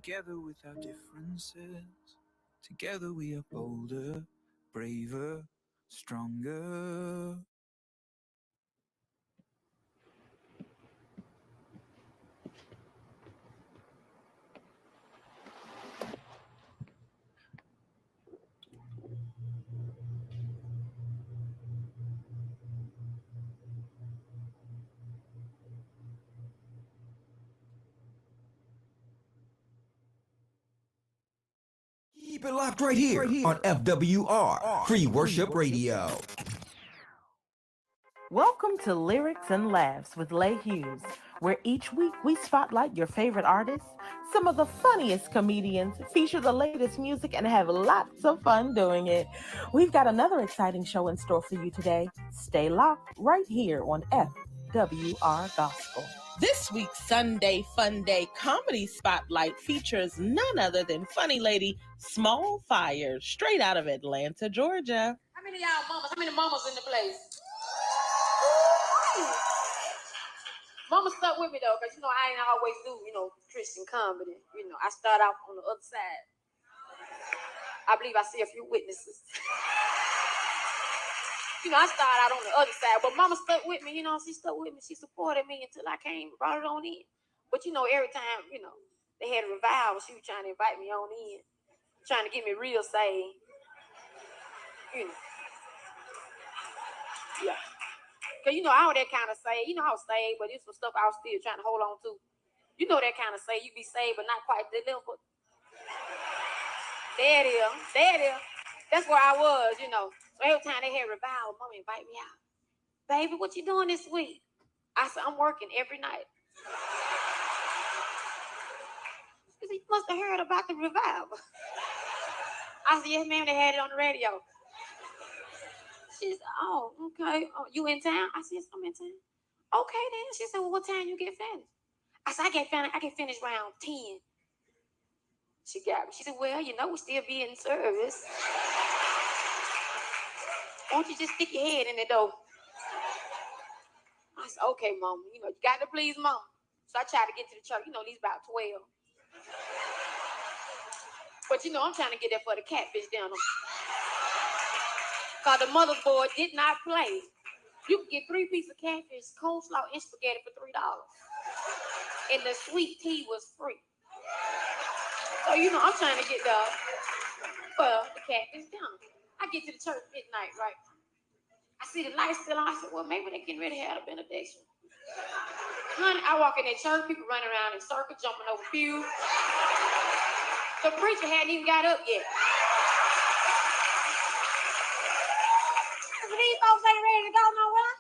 together with our differences. Together we are bolder, braver, stronger. Keep it locked right here on FWR, Free Worship Radio. Welcome to Lyrics and Laughs with Lay Hughes, where each week we spotlight your favorite artists, some of the funniest comedians, feature the latest music, and have lots of fun doing it. We've got another exciting show in store for you today. Stay locked right here on FWR Gospel. This week's Sunday Fun Day Comedy Spotlight features none other than funny lady Small Fire, straight out of Atlanta, Georgia. How many of y'all mamas? How many mamas in the place? Mama stuck with me though, because I ain't always do, Christian comedy. I start out on the other side. I believe I see a few witnesses. I started out on the other side, but Mama stuck with me. She stuck with me. She supported me until I came and brought it on in. But every time, they had a revival, she was trying to invite me on in, trying to get me real saved. Yeah. Because, I was that kind of saved. I was saved, but there's some stuff I was still trying to hold on to. That kind of saved. You be saved, but not quite delivered. There it is. There it is. That's where I was, So every time they had revival, Mama invite me out. Baby, what you doing this week? I said, I'm working every night. She said, you must have heard about the revival. I said, yes, ma'am, they had it on the radio. She said, oh, okay. Oh, you in town? I said, yes, I'm in town. Okay, then. She said, well, what time you get finished? I said, I get finished around 10. She got me. She said, well, we still be in service. Won't you just stick your head in the door? I said, okay, Mama. You got to please Mama. So I tried to get to the church. These about 12. But, I'm trying to get there for the catfish dinner. Because the mother's board did not play. You could get 3 pieces of catfish, coleslaw, and spaghetti for $3. And the sweet tea was free. So, I'm trying to get there for the catfish dinner. I get to the church midnight, right? I see the lights still on. I said, well, maybe they're getting ready to have a benediction. Honey, I walk in that church, people running around in circles, jumping over pews. The preacher hadn't even got up yet. These folks ain't ready to go nowhere.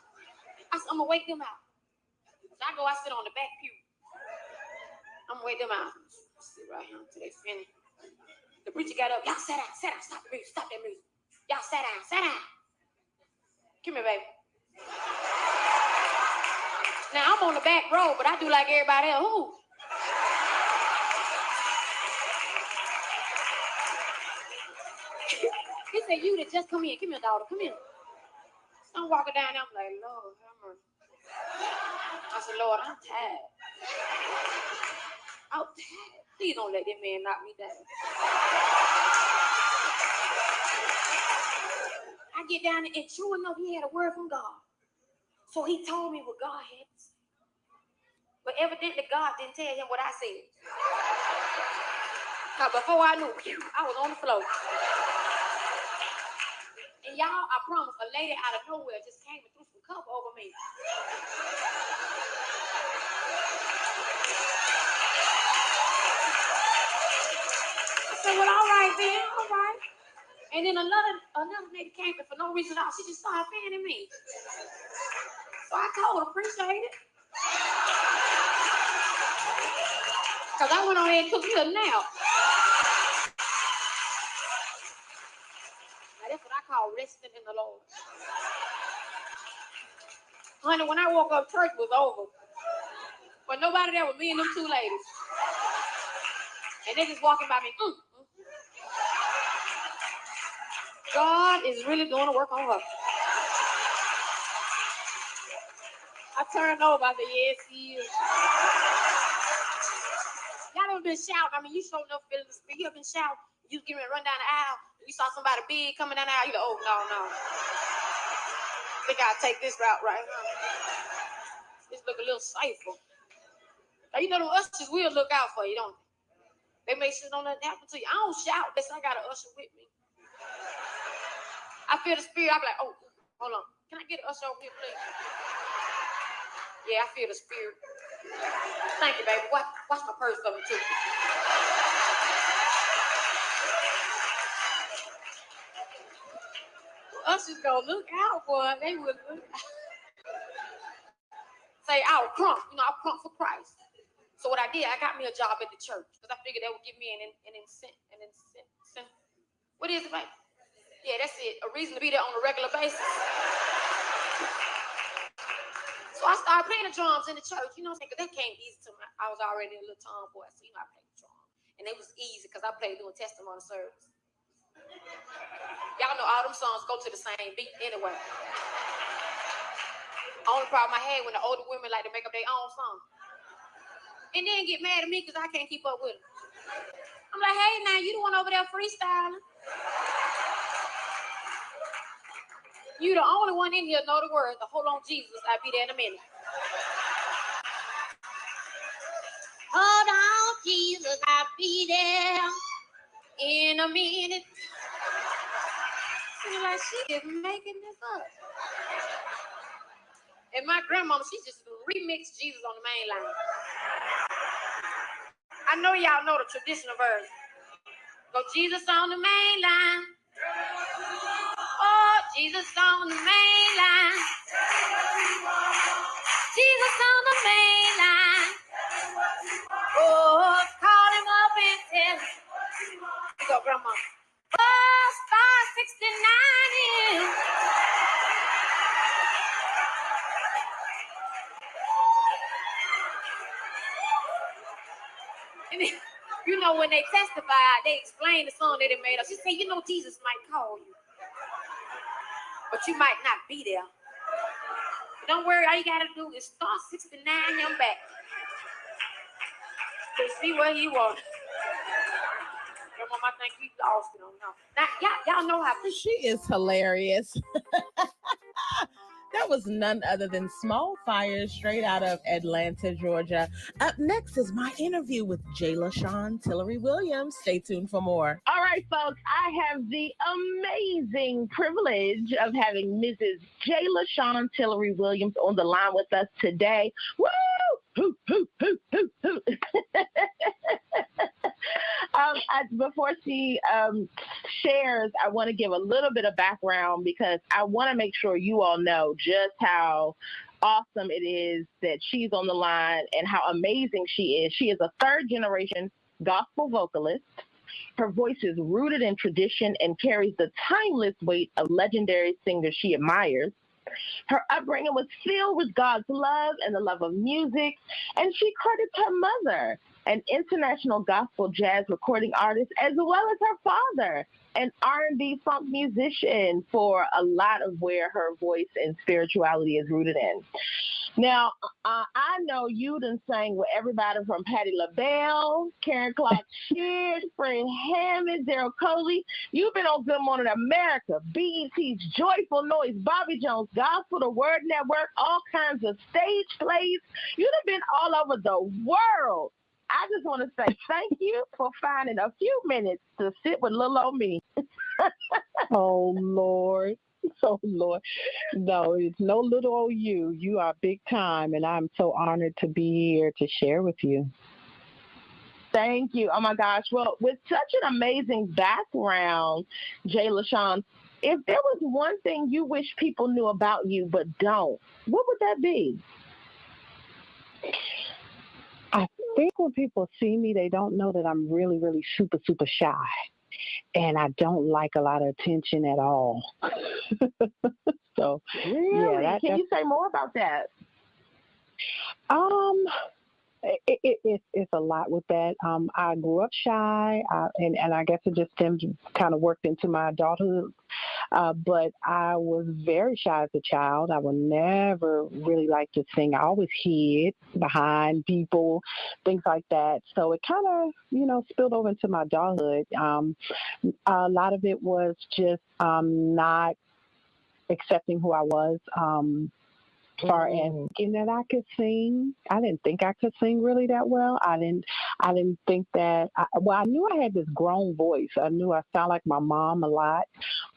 I said, I'm going to wake them out. So I sit on the back pew. I'm going to wake them out. Sit right here until they finish. The preacher got up. Y'all sit down, stop the music, stop that music. Y'all sit down. Come here, baby. Now, I'm on the back row, but I do like everybody else. Who? He said, you that just come here, daughter, come here. I'm walking down there, I'm like, Lord, have mercy. I said, Lord, I'm tired. Please don't let that man knock me down. I get down there, and true enough, he had a word from God. So he told me what God had to say. But evidently, God didn't tell him what I said. Because before I knew, I was on the floor. And y'all, I promise, a lady out of nowhere just came and threw some cup over me. I said, well, all right then, all right. And then another lady came and for no reason at all, she just started fanning me. So I told her, appreciate it. Because I went on there and took me a nap. Now that's what I call resting in the Lord. Honey, when I woke up, church was over. But nobody there was me and them 2 ladies. And they just walking by me. God is really doing the work on her. I turned over. I said, yes, he is. Y'all ever been shouting? I mean, you showed enough feeling the spirit. You ever been shouting? You was getting ready to run down the aisle. You saw somebody big coming down the aisle. You like, oh, no. I think I'll take this route right now. This look a little safer. Now, you know, the ushers will look out for you, don't they? They make sure don't nothing happen to you. I don't shout unless I got an usher with me. I feel the spirit. I'm like, oh, hold on. Can I get an usher over here, please? Yeah, I feel the spirit. Thank you, baby. Watch my purse coming too. Ushers gonna look out, boy. They will look out. Say, I'll crump. You know, I'll crump for Christ. So what I did, I got me a job at the church because I figured that would give me an incentive. What is it, baby? Yeah, that's it. A reason to be there on a regular basis. So I started playing the drums in the church, you know, because that came easy to me. I was already a little tomboy, so you know I played the drum. And it was easy because I played doing testimony service. Y'all know all them songs go to the same beat anyway. Only problem I had when the older women like to make up their own song. And then get mad at me because I can't keep up with them. I'm like, hey, now, you the one over there freestyling. You the only one in here know the words. The hold on, Jesus, I'll be there in a minute. Hold on, Jesus, I'll be there in a minute. You're like, she is making this up. And my grandmama, she just remixed Jesus on the main line. I know y'all know the traditional version. Go Jesus on the main line. Oh, Jesus on the main line. Jesus on the main line. Oh, call him up and tell him. Here go, Grandma. Oh, star 69 is. And then, you know, when they testified, they explained the song that they made up. She said, you know, Jesus might call you, but you might not be there. But don't worry, all you got to do is star 69 him back to see what he wants. Your mama think he lost it. Now, y'all know how she is hilarious. That was none other than Small Fires, straight out of Atlanta, Georgia. Up next is my interview with J'LaShawn Tillery-Williams. Stay tuned for more. All right, folks, I have the amazing privilege of having Mrs. J'LaShawn Tillery-Williams on the line with us today. Woo! Hoot, hoot, hoot, hoot, hoot. Before she shares, I want to give a little bit of background because I want to make sure you all know just how awesome it is that she's on the line and how amazing she is. She is a third-generation gospel vocalist. Her voice is rooted in tradition and carries the timeless weight of legendary singers she admires. Her upbringing was filled with God's love and the love of music, and she credits her mother, an international gospel jazz recording artist, as well as her father, an R&B funk musician, for a lot of where her voice and spirituality is rooted in. Now, I know you done sang with everybody from Patti LaBelle, Karen Clark Sheard, Fred Hammond, Daryl Coley. You've been on Good Morning America, BET's Joyful Noise, Bobby Jones Gospel, The Word Network, all kinds of stage plays. You've been all over the world. I just want to say thank you for finding a few minutes to sit with little old me. Oh, Lord. Oh, Lord. No, it's no little old you. You are big time, and I'm so honored to be here to share with you. Thank you. Oh, my gosh. Well, with such an amazing background, J'LaShawn, if there was one thing you wish people knew about you but don't, what would that be? I think when people see me, they don't know that I'm really, really super, super shy. And I don't like a lot of attention at all. So, really? Yeah, Can you say more about that? It's a lot with that. I grew up shy, and I guess it just kind of worked into my adulthood. But I was very shy as a child. I would never really like to sing. I always hid behind people, things like that. So it kind of, spilled over into my adulthood. A lot of it was just not accepting who I was. Far as thinking that I could sing, I didn't think I could sing really that well. I didn't think that. I knew I had this grown voice. I knew I sound like my mom a lot,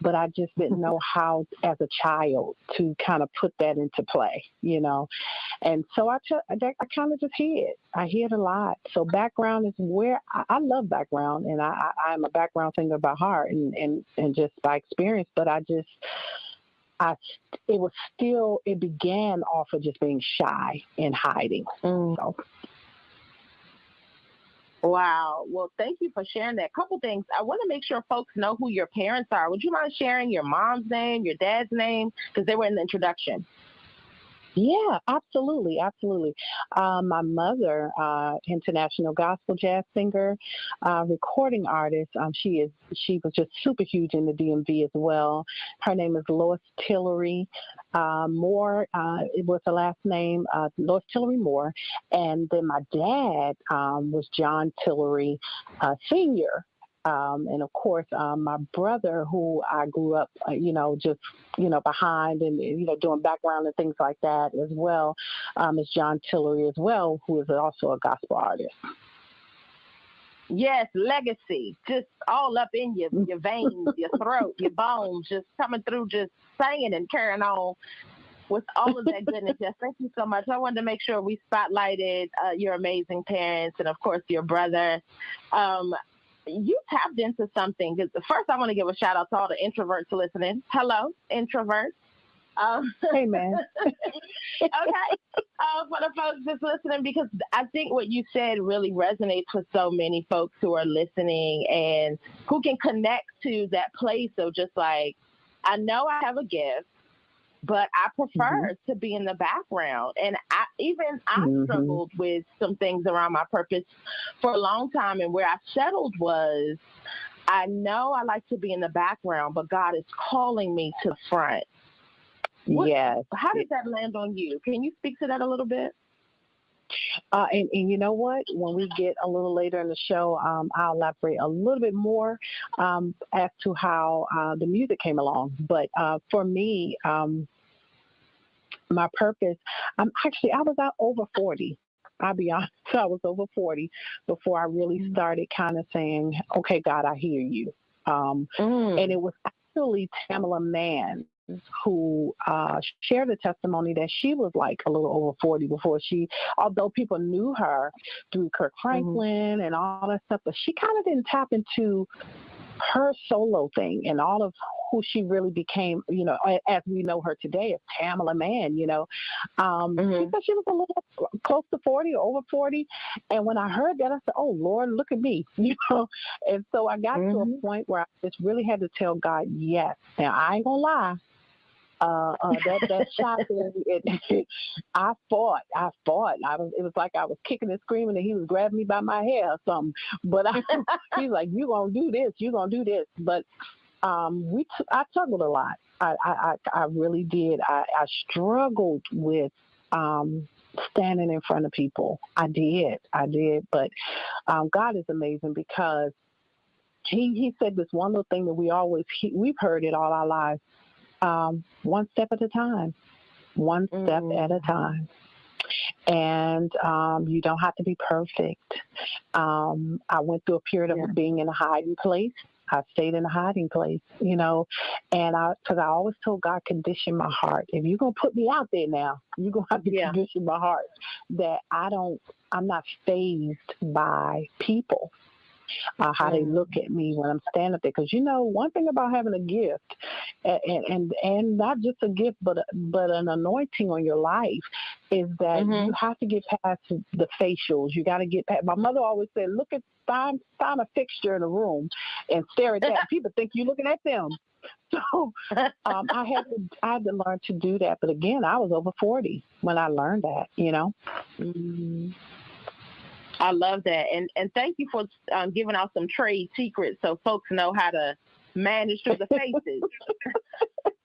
but I just didn't know how, as a child, to kind of put that into play, And so I kind of just hid. I hid a lot. So background is where I love background, and I'm a background singer by heart and just by experience. But it began off of just being shy and hiding. So. Wow. Well, thank you for sharing that. Couple things. I want to make sure folks know who your parents are. Would you mind sharing your mom's name, your dad's name? Because they were in the introduction. Yeah, absolutely. My mother, international gospel jazz singer, recording artist. She was just super huge in the DMV as well. Her name is Lois Tillery Moore. It was the last name, Lois Tillery Moore. And then my dad was John Tillery Sr. And of course, my brother, who I grew up, behind and, doing background and things like that as well, is John Tillery as well, who is also a gospel artist. Yes, legacy, just all up in your veins, your throat, your bones, just coming through, just singing and carrying on with all of that goodness. Yes, thank you so much. I wanted to make sure we spotlighted your amazing parents and, of course, your brother. You tapped into something. First, I want to give a shout out to all the introverts listening. Hello, introverts. Hey, man. Okay. For the folks that's listening, because I think what you said really resonates with so many folks who are listening and who can connect to that place of just like, I know I have a gift, but I prefer to be in the background. And I struggled with some things around my purpose for a long time. And where I settled was, I know I like to be in the background, but God is calling me to the front. Yes. How did that land on you? Can you speak to that a little bit? And you know what? When we get a little later in the show, I'll elaborate a little bit more as to how the music came along. But for me, my purpose, I was out over 40. I'll be honest, I was over 40 before I really started kind of saying, okay, God, I hear you. And it was actually Tamala Mann who shared a testimony that she was like a little over 40 before although people knew her through Kirk Franklin and all that stuff, but she kind of didn't tap into her solo thing and all of who she really became, as we know her today as Tamala Mann, because she was a little close to 40 or over 40. And when I heard that, I said, oh, Lord, look at me, And so I got to a point where I just really had to tell God, yes. Now, I ain't going to lie. That shot there, I fought. It was like I was kicking and screaming, and he was grabbing me by my hair or something. But he's like, "You gonna do this? You gonna do this?" But I struggled a lot. I really did. I struggled with standing in front of people. I did. But God is amazing because He said this one little thing that we've heard it all our lives. One step at a time, one step at a time. And you don't have to be perfect. I went through a period of being in a hiding place. I stayed in a hiding place, and because I always told God, condition my heart. If you're going to put me out there now, you're going to have to condition my heart that I'm not fazed by people. How they look at me when I'm standing up there. Because one thing about having a gift, and not just a gift, but an anointing on your life, is that you have to get past the facials. You got to get past. My mother always said, find a fixture in a room and stare at that. People think you're looking at them. So I had to learn to do that. But again, I was over 40 when I learned that. I love that. And thank you for giving out some trade secrets so folks know how to manage through the faces.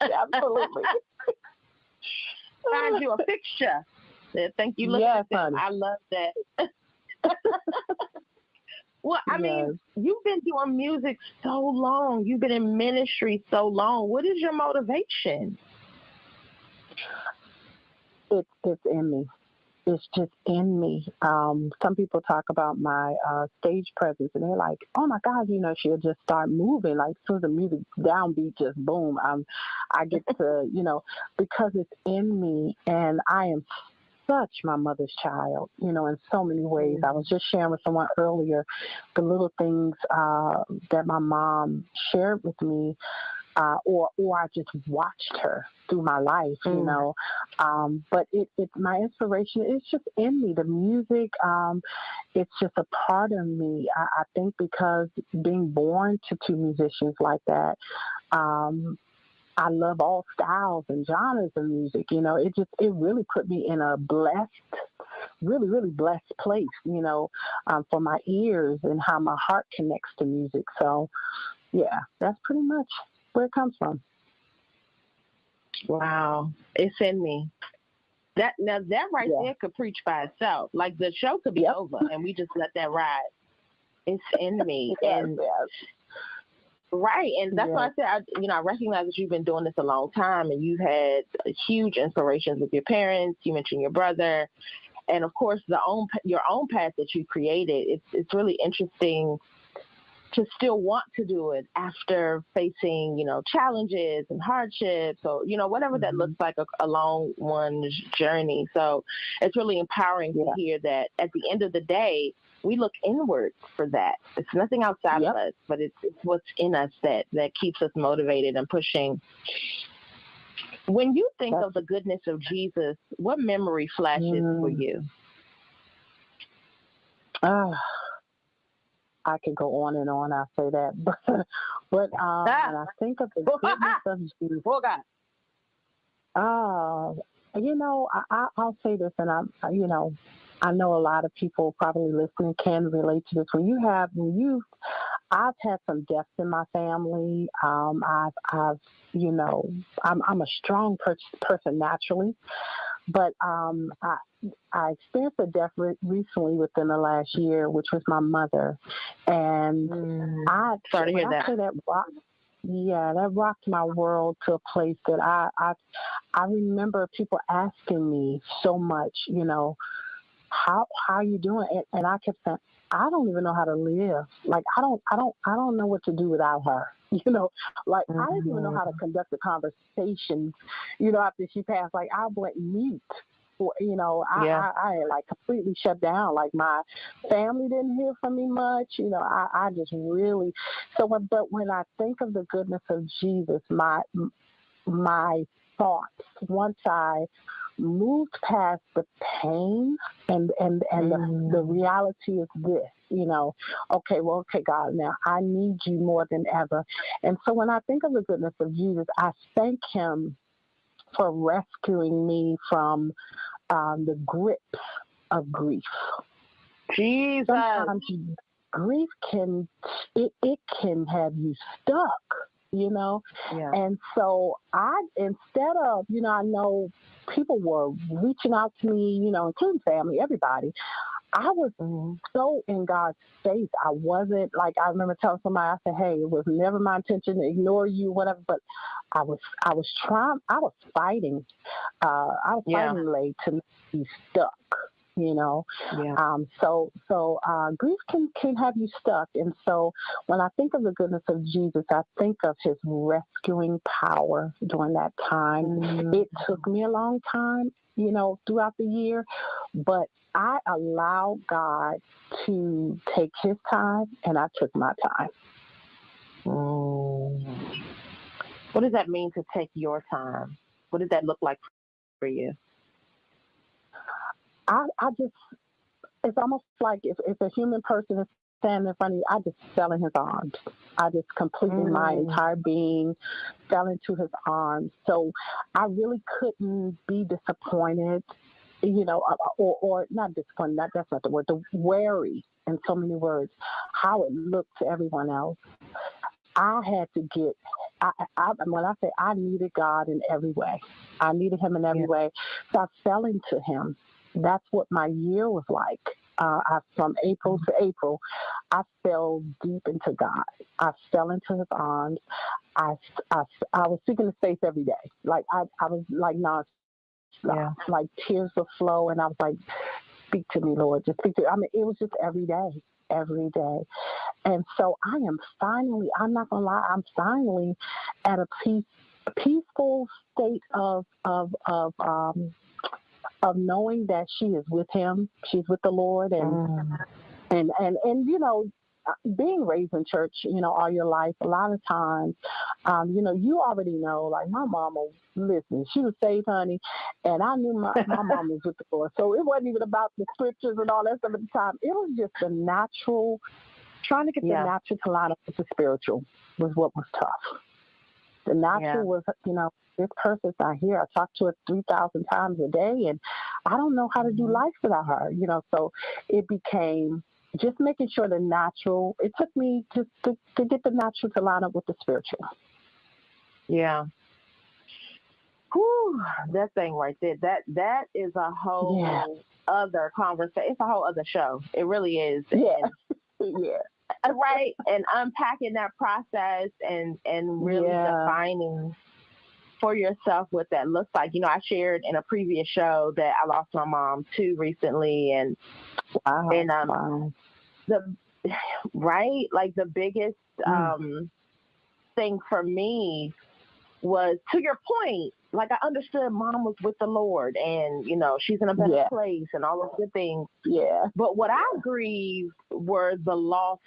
Absolutely. Find you a fixture. Thank you. Look Yes, at them. honey. I love that. Well, I mean, you've been doing music so long. You've been in ministry so long. What is your motivation? It's in me. It's just in me. Some people talk about my stage presence, and they're like, "Oh my God, she'll just start moving. Like, as soon as the music downbeat, just boom. I get to, because it's in me, and I am such my mother's child, in so many ways. I was just sharing with someone earlier the little things that my mom shared with me, or I just watched her through my life, but it's my inspiration. It's just in me. The music, it's just a part of me. I think because being born to two musicians like that, I love all styles and genres of music. It really put me in a blessed, really, really blessed place, for my ears and how my heart connects to music. So, yeah, that's pretty much where it comes from. Wow. It's in me. That right there could preach by itself. Like, the show could be over and we just let that ride. It's in me. Right, and that's why I said, I recognize that you've been doing this a long time, and you've had huge inspirations with your parents. You mentioned your brother, and of course, your own path that you created. It's really interesting to still want to do it after facing, challenges and hardships, or whatever that looks like a long one's journey. So it's really empowering to hear that at the end of the day, we look inward for that. It's nothing outside of us, but it's what's in us that keeps us motivated and pushing. When you think of the goodness of Jesus, what memory flashes for you? I could go on and on. I'll say that, but when I think of the goodness of Jesus, I'll say this, and I know a lot of people probably listening can relate to this. I've had some deaths in my family. I'm a strong person naturally, but I experienced a death recently within the last year, which was my mother, and sorry to hear that. That rocked my world to a place that I remember people asking me so much, how are you doing? And I kept saying, I don't even know how to live. Like, I don't know what to do without her. I didn't even know how to conduct a conversation, after she passed. Like, I went mute. I like completely shut down. Like, my family didn't hear from me much. I just really, but when I think of the goodness of Jesus, my thoughts, once I moved past the pain and the reality is this, okay, God, now I need you more than ever. And so when I think of the goodness of Jesus, I thank him for rescuing me from the grips of grief. Jesus. Sometimes grief can have you stuck. And so instead of, I know people were reaching out to me, including family, everybody. I was so in God's face. I wasn't I remember telling somebody, I said, hey, it was never my intention to ignore you, whatever, but I was fighting. Fighting to be stuck. Grief can have you stuck. And so when I think of the goodness of Jesus, I think of his rescuing power during that time. It took me a long time, throughout the year, but I allowed God to take his time, and I took my time. What does that mean, to take your time? What did that look like for you? It's almost like if a human person is standing in front of you, I just fell in his arms. I just completely, my entire being fell into his arms. So I really couldn't be disappointed, or not disappointed, that's not the word, wary, in so many words, how it looked to everyone else. I had to get, when I say I needed God in every way, I needed him in every way. So I fell into him. That's what my year was like. From April to April, I fell deep into God. I fell into his arms. I was seeking his face every day. Like I was like nonstop. Like tears would flow, and I was like, "Speak to me, Lord. Just speak to me." I mean, it was just every day. And so I am finally, I'm not gonna lie, I'm finally at a peaceful state of knowing that she is with him. She's with the Lord, and you know, being raised in church, you know, all your life, a lot of times, you know, you already know, like my mama, listen, she was saved, honey, and I knew my mom was with the Lord. So it wasn't even about the scriptures and all that stuff at the time. It was just the natural, trying to get the natural to line up with the spiritual was what was tough. The natural was, you know, this person's not here. I talk to her 3,000 times a day, and I don't know how to do life without her, you know. So it became just making sure the natural, it took me to get the natural to line up with the spiritual. Yeah. Whew, that thing right there, that is a whole other conversation. It's a whole other show. It really is. Yeah. Right. And unpacking that process and really defining for yourself what that looks like. You know, I shared in a previous show that I lost my mom too recently, and the biggest thing for me was, to your point, like I understood mom was with the Lord and, you know, she's in a better place and all those good things. Yeah. But what I grieved were the lost,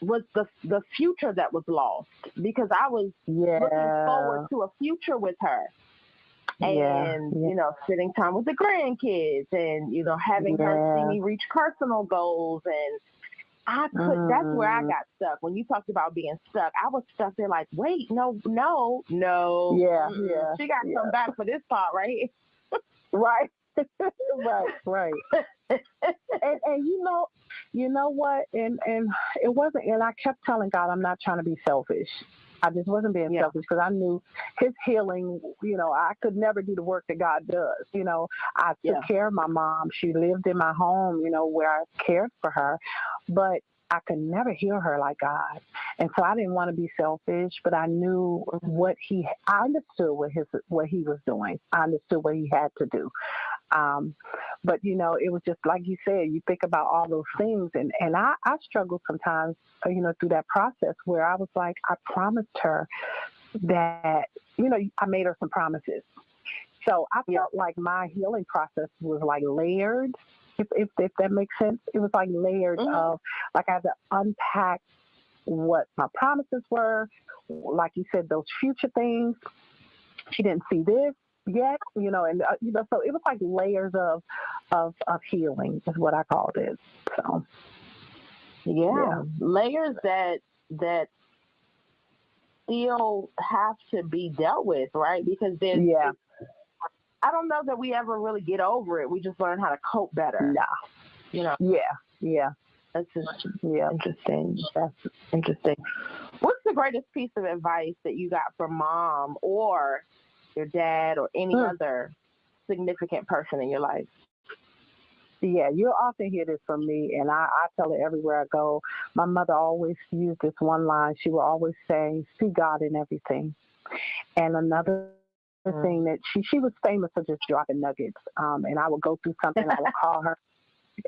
was the future that was lost, because I was looking forward to a future with her. And, you know, spending time with the grandkids and, you know, having her see me reach personal goals. And that's where I got stuck. When you talked about being stuck, I was stuck there like, wait, no. Yeah. She got to come back for this part right here. Right. right. and you know what? And it wasn't, and I kept telling God, I'm not trying to be selfish. I just wasn't being selfish, because I knew his healing, you know, I could never do the work that God does. You know, I took care of my mom. She lived in my home, you know, where I cared for her, but I could never heal her like God. And so I didn't want to be selfish, but I knew I understood what he was doing. I understood what he had to do. But, you know, it was just like you said, you think about all those things. And I struggled sometimes, you know, through that process where I was like, I promised her that, you know, I made her some promises. So I felt like my healing process was like layered, if that makes sense. It was like layered of, like, I had to unpack what my promises were. Like you said, those future things. She didn't see this yet, you know, and you know, so it was like layers of healing is what I called it. So layers that still have to be dealt with, right? Because there's I don't know that we ever really get over it. We just learn how to cope better. Nah. You know. Yeah. That's just interesting. That's interesting. What's the greatest piece of advice that you got from mom or your dad or any other significant person in your life? Yeah, you'll often hear this from me, and I tell it everywhere I go. My mother always used this one line. She would always say, see God in everything. And another thing that she was famous for just dropping nuggets. And I would go through something, I would call her.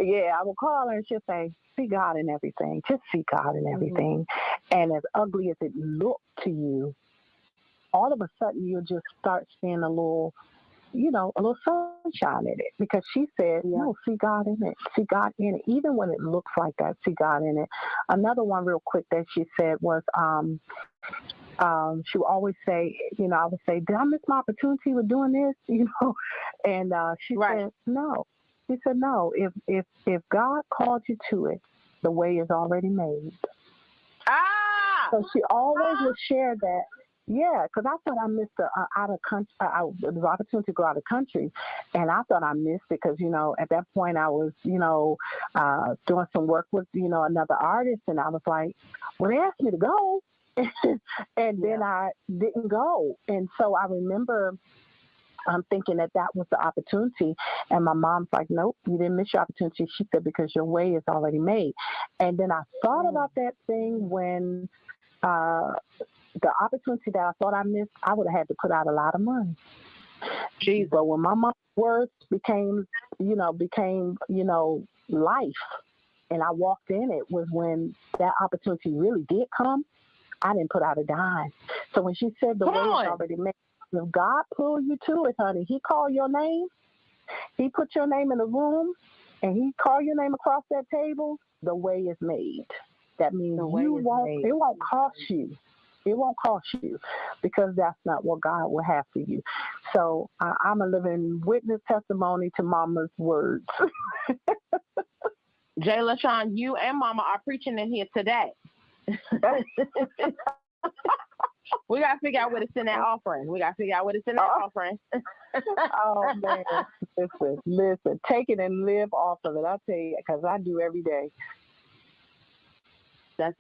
Yeah, I would call her and she'll say, see God in everything. Just see God in everything. And as ugly as it looked to you, all of a sudden you'll just start seeing a little sunshine in it. Because she said, no, see God in it. See God in it. Even when it looks like that, see God in it. Another one real quick that she said was, she would always say, you know, I would say, did I miss my opportunity with doing this? You know, and she said, no. She said, no, if God called you to it, the way is already made. So she always would share that. Yeah, because I thought I missed the out of country. There was an opportunity to go out of country, and I thought I missed it because at that point I was doing some work with another artist, and I was like, well, they asked me to go, and then I didn't go, and so I remember. I'm thinking that was the opportunity. And my mom's like, nope, you didn't miss your opportunity. She said, because your way is already made. And then I thought about that thing when the opportunity that I thought I missed, I would have had to put out a lot of money. Geez, but when my mom's words became life, and I walked in it, was when that opportunity really did come. I didn't put out a dime. So when she said the way is already made, if God pulled you to it, honey, he called your name, he put your name in the room, and he called your name across that table, the way is made. That means it won't cost you. It won't cost you, because that's not what God will have for you. So I'm a living witness testimony to Mama's words. J'LaShawn, you and Mama are preaching in here today. We got to figure out where to send that offering. Oh, man. Listen. Take it and live off of it. I'll tell you, because I do every day. That's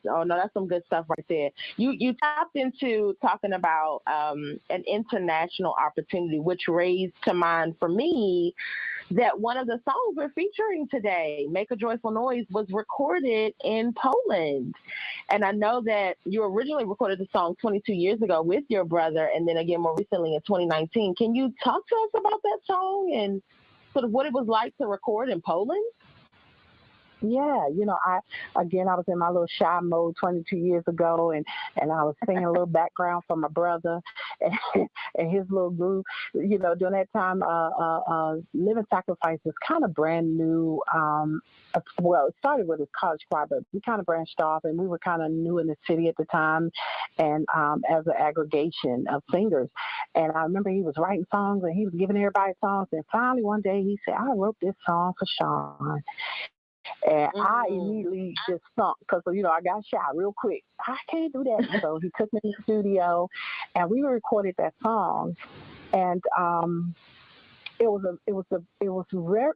some good stuff right there. You tapped into talking about an international opportunity, which raised to mind for me that one of the songs we're featuring today, Make a Joyful Noise, was recorded in Poland. And I know that you originally recorded the song 22 years ago with your brother, and then again more recently in 2019. Can you talk to us about that song and sort of what it was like to record in Poland? Yeah, I was in my little shy mode 22 years ago, and I was singing a little background for my brother and his little group. During that time, Living Sacrifice was kind of brand new. It started with his college choir, but we kind of branched off, and we were kind of new in the city at the time, and as an aggregation of singers. And I remember he was writing songs, and he was giving everybody songs, and finally one day he said, I wrote this song for Shawn. And I immediately just sunk because, I got shy real quick. I can't do that. So he took me to the studio, and we recorded that song. And it was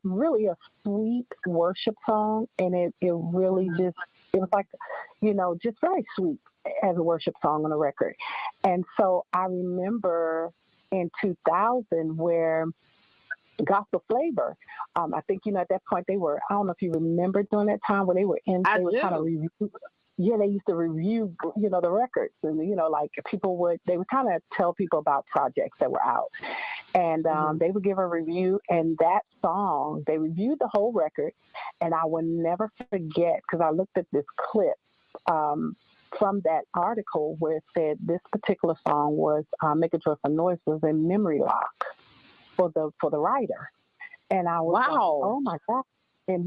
really a sweet worship song, and it really it was like, just very sweet as a worship song on a record. And so I remember in 2000 where Gospel Flavor, I think at that point they were, I don't know if you remember during that time where they were kind of review. Yeah, they used to review, the records, and like they would kind of tell people about projects that were out, and they would give a review. And that song, they reviewed the whole record, and I will never forget because I looked at this clip from that article where it said this particular song was "Make a Joyful Noise" was in memory lock for the writer, and I was like, oh my God. And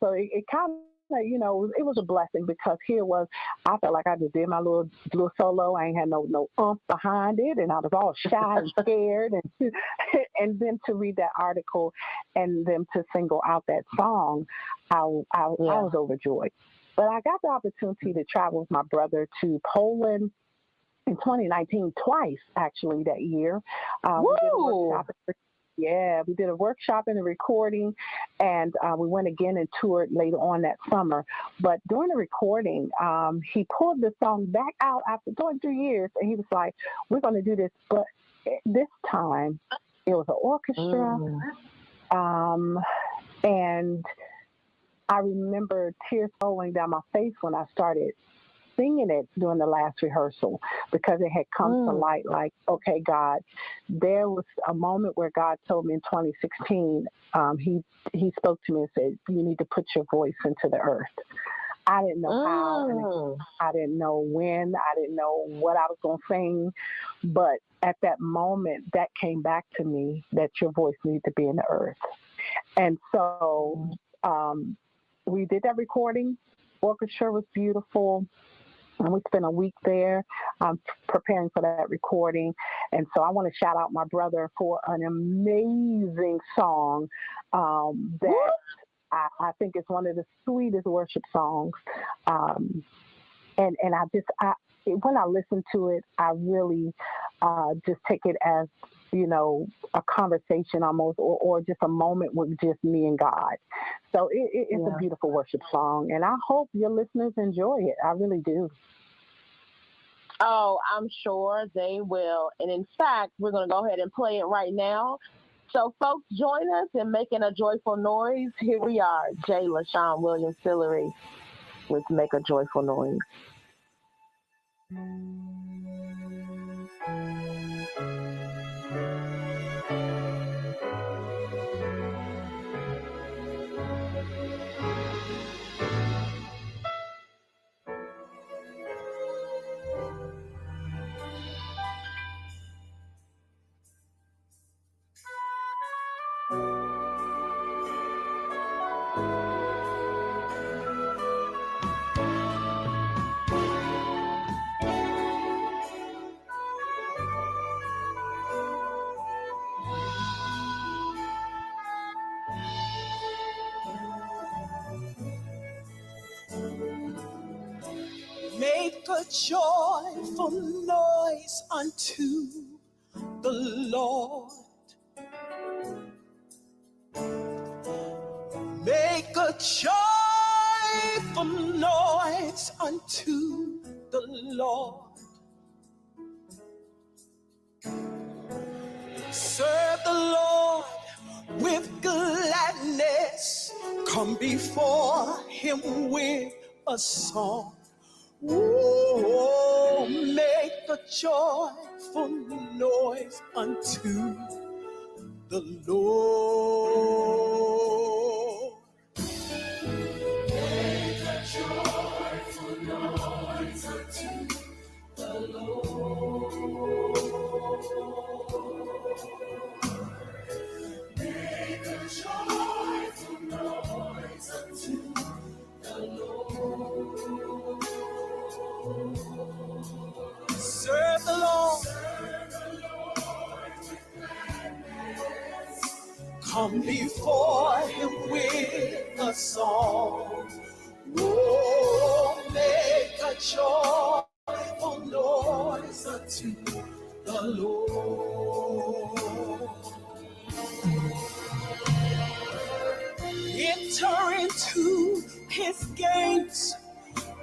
so it kind of, it was a blessing because here was, I felt like I just did my little solo. I ain't had no behind it, and I was all shy and scared, and then to read that article and them to single out that song, I was overjoyed. But I got the opportunity to travel with my brother to Poland in 2019 twice, actually, that year. We did a workshop and a recording, and we went again and toured later on that summer. But during the recording, he pulled the song back out after 23 years, and he was like, we're going to do this, but this time it was an orchestra, and I remember tears rolling down my face when I started singing it during the last rehearsal, because it had come to light like, okay, God, there was a moment where God told me in 2016, he spoke to me and said, you need to put your voice into the earth. I didn't know how, I didn't know when, I didn't know what I was going to sing, but at that moment, that came back to me that your voice needed to be in the earth. And so we did that recording. Orchestra was beautiful. And we spent a week there preparing for that recording. And so I want to shout out my brother for an amazing song that I think is one of the sweetest worship songs. And when I listen to it, I really just take it as, a conversation almost, or just a moment with just me and God. So it's a beautiful worship song, and I hope your listeners enjoy it. I really do. Oh, I'm sure they will. And in fact, we're going to go ahead and play it right now. So, folks, join us in making a joyful noise. Here we are, J'LaShawn Williams Tillery with Make a Joyful Noise. Make a joyful noise unto the Lord. Make a joyful noise unto the Lord. Serve the Lord with gladness. Come before him with a song. Oh, make a joyful noise unto the Lord. Make a joyful noise unto the Lord. Make a joyful noise unto the Lord. Serve the Lord. Come before him with a song. Oh, make a joyful noise unto the Lord. Enter into his gates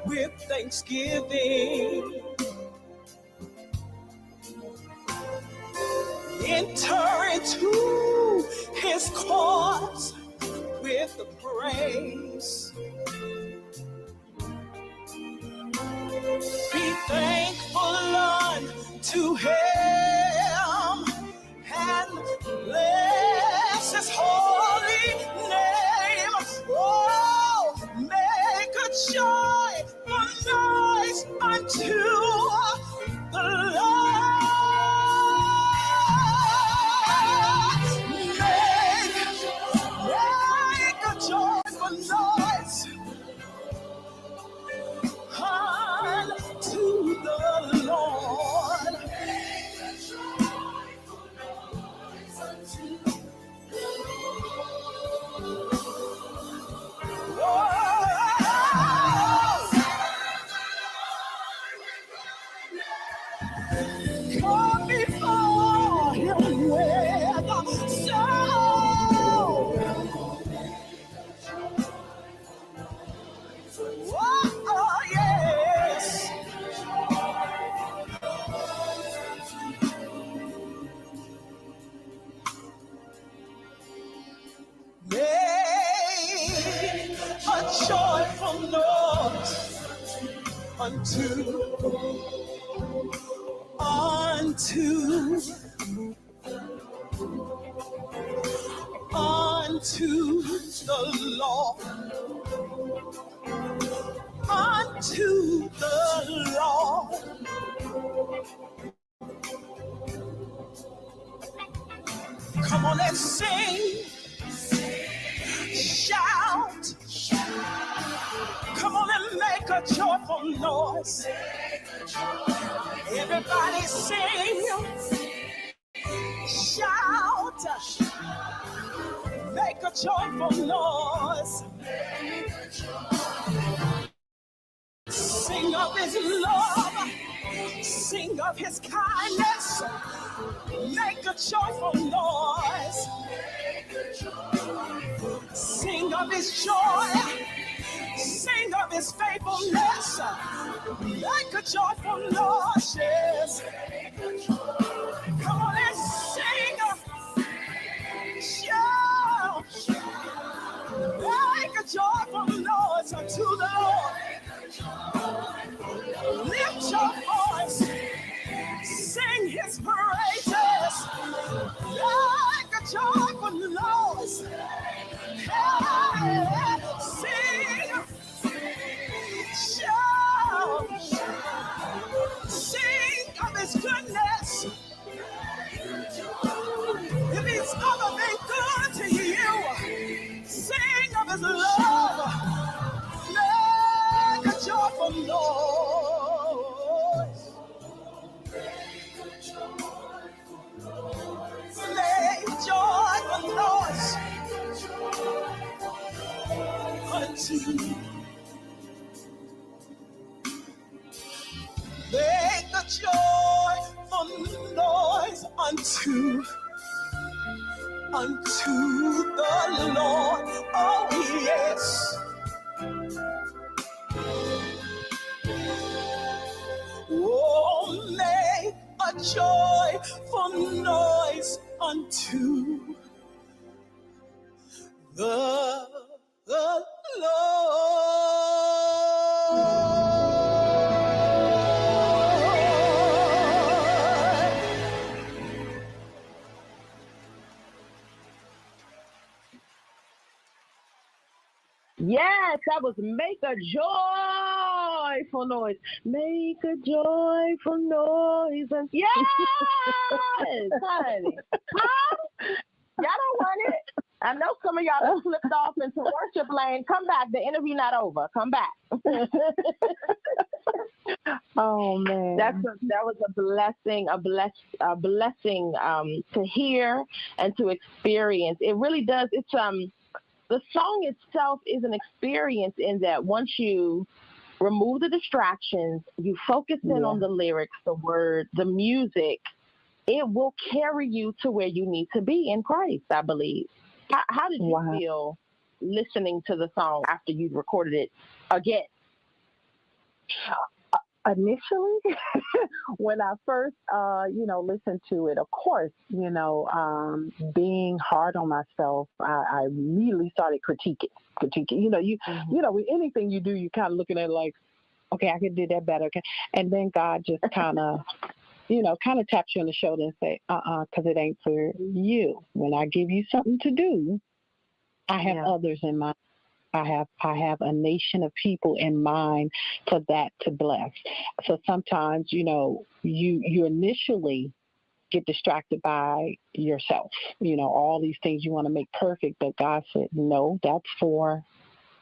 with thanksgiving. Enter into his courts with the praise. Be thankful unto him and bless his holy name. Oh, make a joyful noise unto the Lord. Make a joyful noise unto the Lord. Make a joyful noise unto the Lord. Come before him with a song. Oh, yes. Make a joyful noise unto the Lord. Unto the Lord. Come on, let's sing. Shout. Come on and make a joyful noise. Everybody sing. Shout. Make a joyful noise. Sing of his love. Sing of his kindness. Make a joyful noise. Sing of his joy. Sing of his faithfulness. Make a joyful noise. Yes. Come on and sing. Shout. Make a joyful noise unto the Lord. Lift your voice. Sing his praises. Like a joyful noise. Hey, sing. Shout. Sing of his goodness. If he's ever been good to you, sing of his love. Make a joyful noise. Make a joyful noise unto. Make a joyful noise unto the Lord. Oh yes. Oh, make a joyful noise unto the Yes, that was Make a Joyful Noise. Make a joyful noise. And yes, honey. Huh? Y'all don't want it. I know some of y'all have slipped off into worship lane. Come back. The interview not over. Come back. Oh man, That was a blessing, a blessing to hear and to experience. It really does. It's the song itself is an experience in that once you remove the distractions, you focus in on the lyrics, the word, the music, it will carry you to where you need to be in Christ, I believe. How did you feel listening to the song after you'd recorded it again? Initially, when I first, listened to it, of course, being hard on myself, I immediately started critiquing. With anything you do, you kind of looking at it like, okay, I could do that better. Okay. And then God just kind of, taps you on the shoulder and say, because it ain't for you. When I give you something to do, I have others in mind. I have a nation of people in mind for that to bless. So sometimes, you initially get distracted by yourself, all these things you want to make perfect, but God said, no, that's for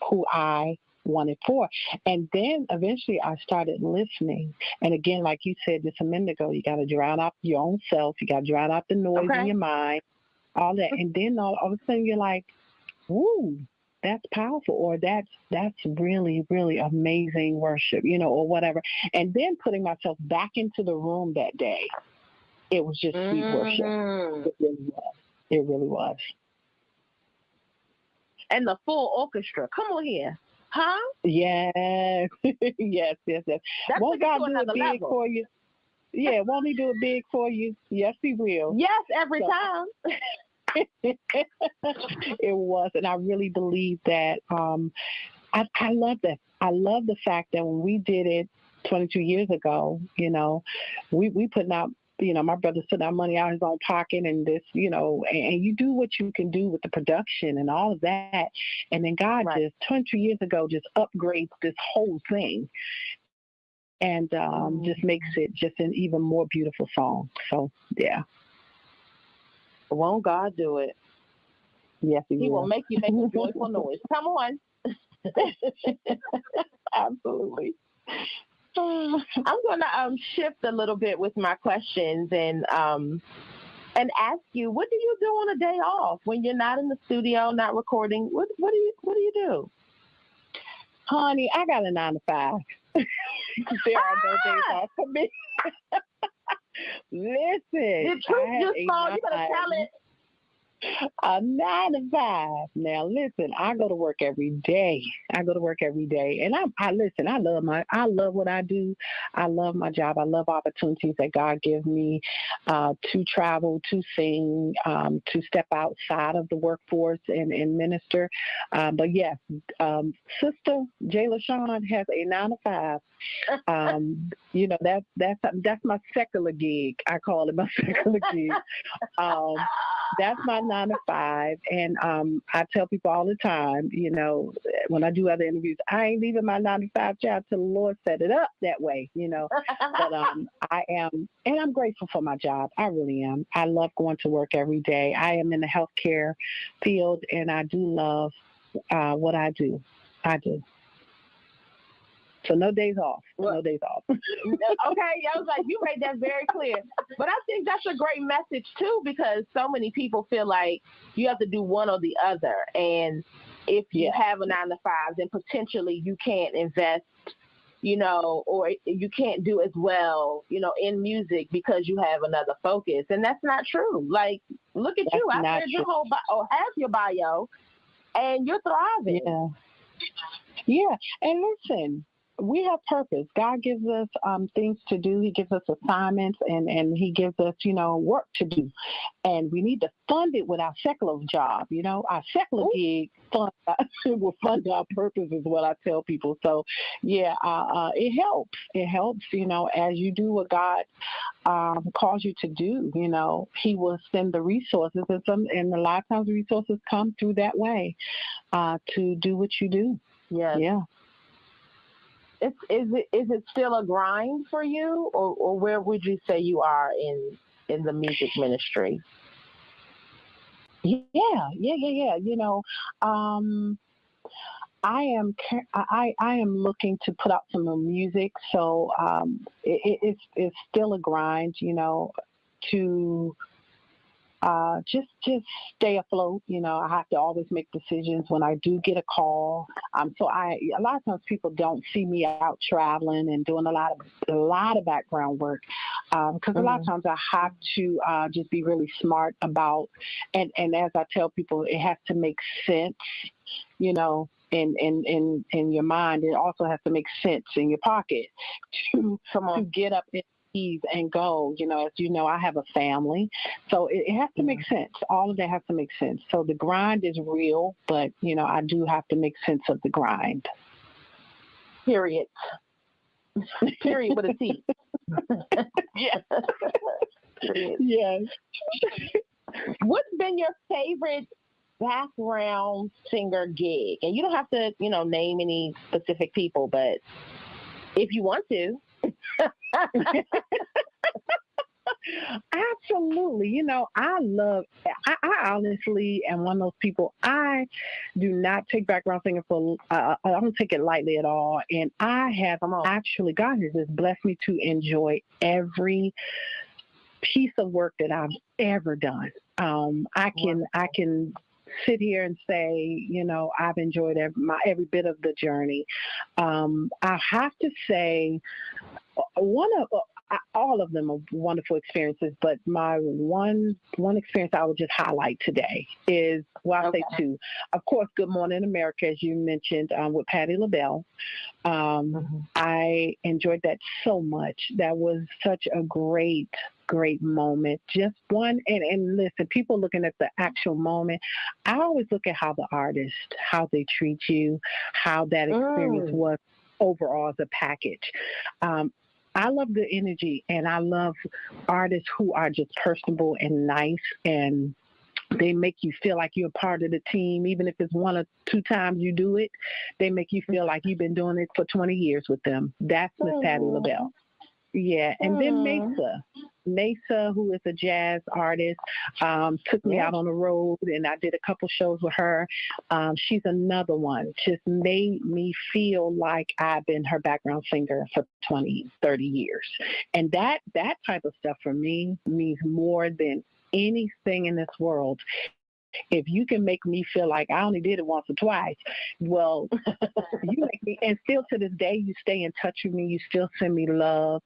who I want it for. And then eventually I started listening. And again, like you said just a minute ago, you got to drown out your own self. You got to drown out the noise in your mind, all that. And then all of a sudden you're like, ooh, that's powerful, or that's really, really amazing worship, or whatever. And then putting myself back into the room that day, it was just sweet worship. It really was. And the full orchestra. Come on here. Huh? Yes. yes. Won't God do it big for you? Yeah, won't he do it big for you? Yes, he will. Yes, every time. It was, and I really believe that. I love that. I love the fact that when we did it 22 years ago, we putting out, my brother's putting out money out of his own pocket, and this, and you do what you can do with the production and all of that, and then God just 22 years ago just upgrades this whole thing, and just makes it just an even more beautiful song. So yeah. Won't God do it? Yes, he will. Will make you make a joyful noise. Come on. Absolutely. I'm going to shift a little bit with my questions and ask you, what do you do on a day off when you're not in the studio, not recording? What do you do? Honey, I got a 9 to 5. There are no days off for me. Listen, The truth just fall. You better tell it. A 9 to 5. Now, listen, I go to work every day. And I listen. I love what I do. I love my job. I love opportunities that God gives me to travel, to sing, to step outside of the workforce and minister. But yes, Sister J'LaShawn has a 9 to 5. That's my secular gig. I call it my secular gig. That's my 9 to 5, and I tell people all the time, when I do other interviews, I ain't leaving my 9 to 5 job till the Lord set it up that way, But I am, and I'm grateful for my job. I really am. I love going to work every day. I am in the healthcare field, and I do love what I do. I do. So no days off. No days off. Okay, I was like, you made that very clear. But I think that's a great message too, because so many people feel like you have to do one or the other. And if you have a 9 to 5, then potentially you can't invest, or you can't do as well, in music because you have another focus. And that's not true. Like, look at you. I read your whole half your bio, and you're thriving. Yeah. And listen, we have purpose. God gives us things to do. He gives us assignments, and he gives us, work to do. And we need to fund it with our secular job. Our secular gig will fund our purpose is what I tell people. So, it helps. It helps, as you do what God calls you to do. He will send the resources, and a lot of times the resources come through that way to do what you do. Yeah. Is it still a grind for you, or where would you say you are in the music ministry? Yeah. I am looking to put out some more music, so it's still a grind, to just stay afloat. I have to always make decisions when I do get a call. So a lot of times people don't see me out traveling and doing a lot of background work, because a lot of times I have to just be really smart about, and as I tell people, it has to make sense, in your mind. It also has to make sense in your pocket to get up and go. As you know, I have a family, so it has to make sense. All of that has to make sense. So the grind is real, but I do have to make sense of the grind. Period. Period with a T. Yes. Yes. What's been your favorite background singer gig? And you don't have to, name any specific people, but if you want to. Absolutely. I honestly am one of those people. I do not take background singing I don't take it lightly at all. And I have actually, God has just blessed me to enjoy every piece of work that I've ever done. I can sit here and say, I've enjoyed every bit of the journey. I have to say, all of them are wonderful experiences, but my one experience I would just highlight today is, I'll say two. Of course, Good Morning America, as you mentioned, with Patti LaBelle. I enjoyed that so much. That was such a great moment. Just one, and listen, people looking at the actual moment, I always look at how the artist, how they treat you, how that experience was overall as a package. I love the energy, and I love artists who are just personable and nice, and they make you feel like you're a part of the team. Even if it's one or two times you do it, they make you feel like you've been doing it for 20 years with them. That's Miss Patti LaBelle. Yeah, and then Mesa, who is a jazz artist, took me out on the road, and I did a couple shows with her. She's another one, just made me feel like I've been her background singer for 20, 30 years. And that type of stuff for me means more than anything in this world. If you can make me feel like I only did it once or twice, well, you make me, and still to this day, you stay in touch with me. You still send me love.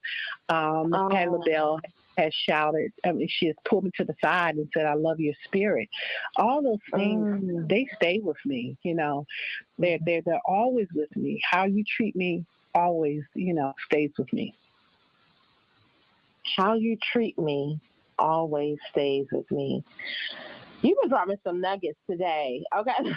Miss Patty LaBelle has shouted, she has pulled me to the side and said, I love your spirit. All those things, they stay with me, they're always with me. How you treat me always, stays with me. How you treat me always stays with me. You've been dropping some nuggets today. Okay.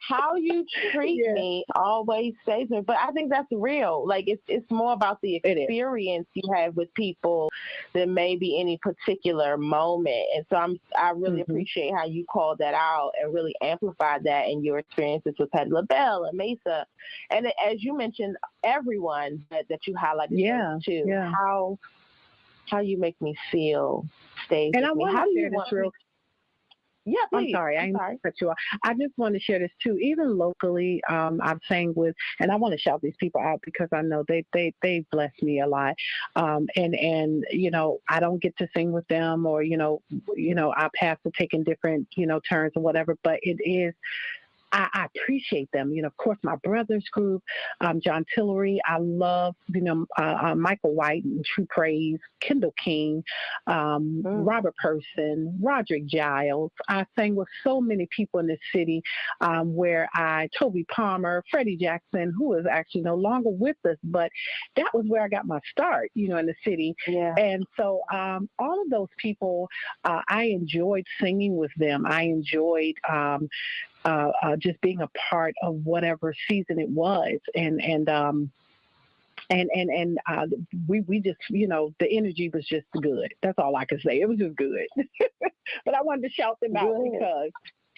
How you treat me always stays with me. But I think that's real. Like it's more about the experience you have with people than maybe any particular moment. And so I really appreciate how you called that out and really amplified that in your experiences with Patty LaBelle and Mesa. And as you mentioned, everyone that you highlighted too. Yeah. How you make me feel stays and with me. How do you want real? Yeah, please. I'm sorry. Cut you off. I just want to share this too. Even locally, I'm saying and I want to shout these people out because I know they bless me a lot. And I don't get to sing with them, or our paths are taking different turns or whatever. But it is. I appreciate them. Of course, my brother's group, John Tillery. I love, Michael White and True Praise, Kendall King, Robert Person, Roderick Giles. I sang with so many people in this city Toby Palmer, Freddie Jackson, who is actually no longer with us, but that was where I got my start, in the city. Yeah. And so all of those people, I enjoyed singing with them. I enjoyed just being a part of whatever season it was, and we just the energy was just good. That's all I can say. It was just good. But I wanted to shout them out because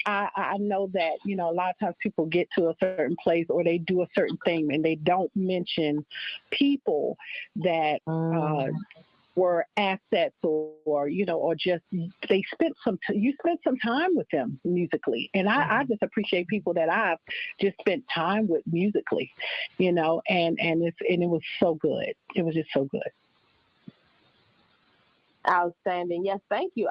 I know that a lot of times people get to a certain place or they do a certain thing and they don't mention people that were assets or just they you spent some time with them musically, and I just appreciate people that I've just spent time with musically, and it was so good. It was just so good. Outstanding. Yes, thank you.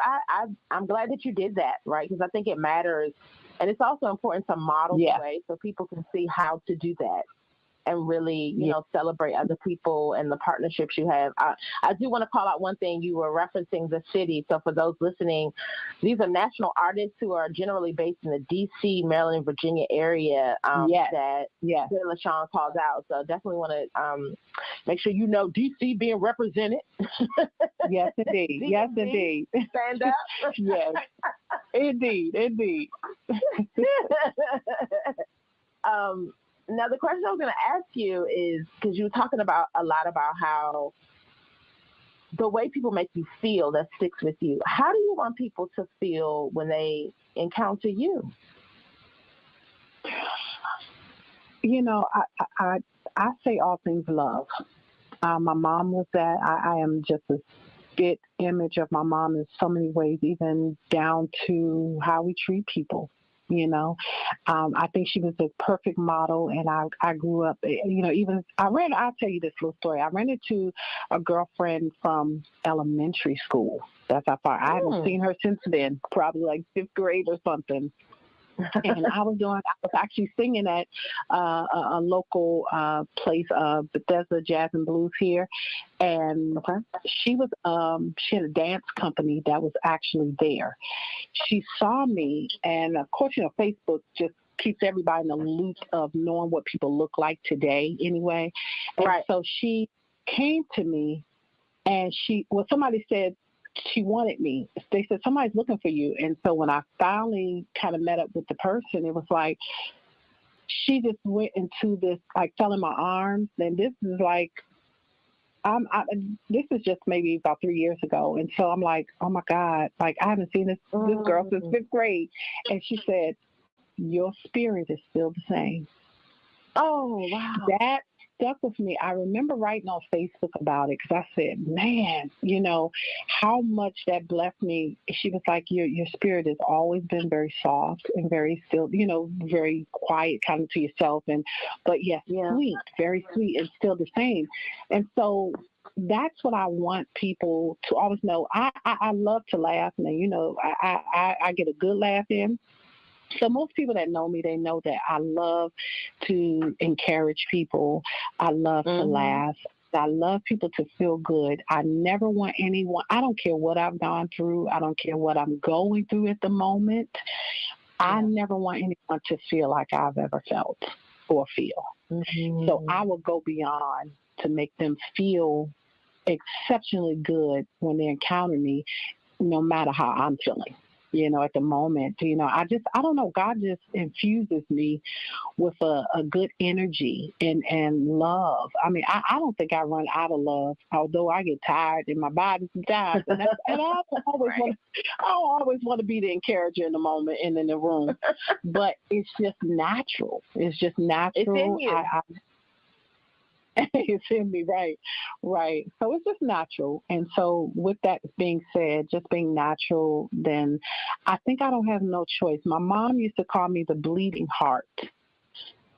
I'm glad that you did that, right? Because I think it matters, and it's also important to model the way so people can see how to do that. And really, celebrate other people and the partnerships you have. I do want to call out one thing. You were referencing the city. So for those listening, these are national artists who are generally based in the D.C., Maryland, Virginia area that J'LaShawn calls out. So definitely want to make sure D.C. being represented. Yes, indeed. Yes, indeed. Stand up. Yes, indeed. Now, the question I was going to ask you is, because you were talking a lot about how the way people make you feel that sticks with you. How do you want people to feel when they encounter you? I say all things love. My mom was that. I am just a spit image of my mom in so many ways, even down to how we treat people. I think she was the perfect model, and I grew up, I'll tell you this little story. I ran into a girlfriend from elementary school. That's how far. I haven't seen her since then, probably like 5th grade or something. And I was actually singing at a local place, Bethesda Jazz and Blues here, and she had a dance company that was actually there. She saw me, and of course, Facebook just keeps everybody in the loop of knowing what people look like today, anyway. And so she came to me, and somebody said. She wanted me. They said, somebody's looking for you. And so when I finally kind of met up with the person, it was like, she just went into this, like, fell in my arms. And this is like, this is just maybe about 3 years ago. And so I'm like, oh my God, like, I haven't seen this girl since 5th grade. And she said, your spirit is still the same. Oh, wow. stuck with me. I remember writing on Facebook about it because I said, man, you know, how much that blessed me. She was like, your spirit has always been very soft and very still, you know, very quiet, kind of to yourself. But yes, sweet, very sweet and still the same. And so that's what I want people to always know. I love to laugh. And, you know, I get a good laugh in. So most people that know me, they know that I love to encourage people. I love to laugh. I love people to feel good. I never want anyone, I don't care what I've gone through. I don't care what I'm going through at the moment. I never want anyone to feel like I've ever felt or feel. So I will go beyond to make them feel exceptionally good when they encounter me, no matter how I'm feeling. You know, at the moment, you know, I don't know, God just infuses me with a good energy and love. I mean, I don't think I run out of love, although I get tired and my body's tired. And I always want to be the encourager in the moment and in the room. But it's just natural. It's just natural. It's in you. It's in me, right. So it's just natural. And so with that being said, just being natural, then I think I don't have no choice. My mom used to call me the bleeding heart.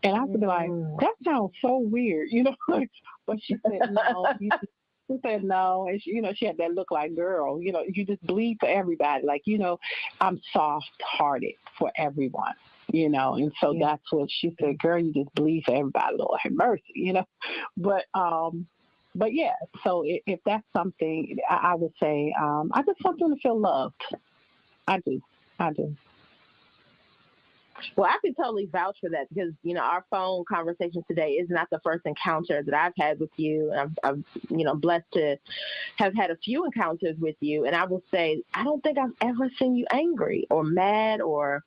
And I would be like, that sounds so weird, you know? But she said, no. She said, no. And, you know, she had that look like, girl, you know, you just bleed for everybody. Like, you know, I'm soft-hearted for everyone. You know, and so that's what she said, girl, you just bleed for everybody, Lord have mercy, you know. But yeah, so if that's something, I would say, I just want them to feel loved. I do. Well, I can totally vouch for that because, you know, our phone conversation today is not the first encounter that I've had with you. I'm you know, blessed to have had a few encounters with you. And I will say, I don't think I've ever seen you angry or mad or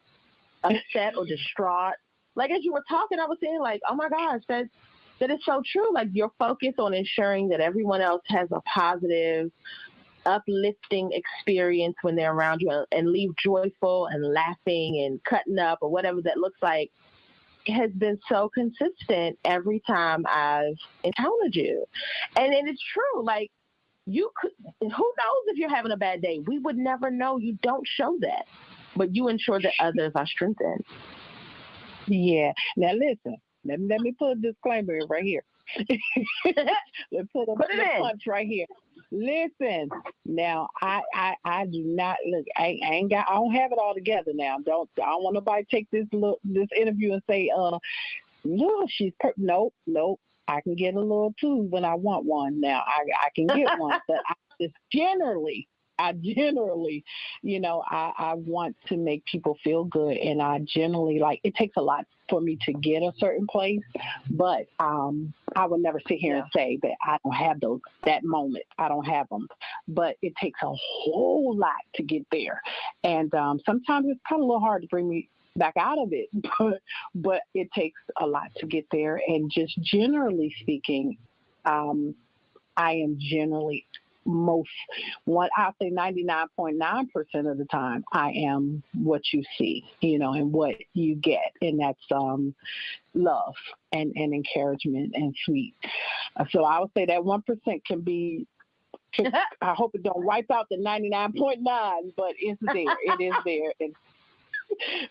upset or distraught. Like as you were talking, I was saying like, oh my gosh, that is so true. Like your focus on ensuring that everyone else has a positive, uplifting experience when they're around you and leave joyful and laughing and cutting up or whatever that looks like has been so consistent every time I've encountered you. And it's true. Like you could, who knows if you're having a bad day? We would never know. You don't show that. But you ensure that others are strengthened. Yeah. Now listen, let me put a disclaimer in right here. Let's put a punch right here. Listen, now I do not look. I don't have it all together now. I don't want nobody to take this interview and say, no, she's nope. I can get a little too when I want one. Now I can get one, but I generally, you know, I want to make people feel good, and I generally it takes a lot for me to get a certain place, but I would never sit here and say that I don't have that moment. I don't have them, but it takes a whole lot to get there, and sometimes it's kind of a little hard to bring me back out of it, but it takes a lot to get there, and just generally speaking, I am generally I'll say 99.9% of the time, I am what you see, you know, and what you get. And that's love and encouragement and sweet. So I would say that 1% can be, I hope it don't wipe out the 99.9, but it's there. It is there. And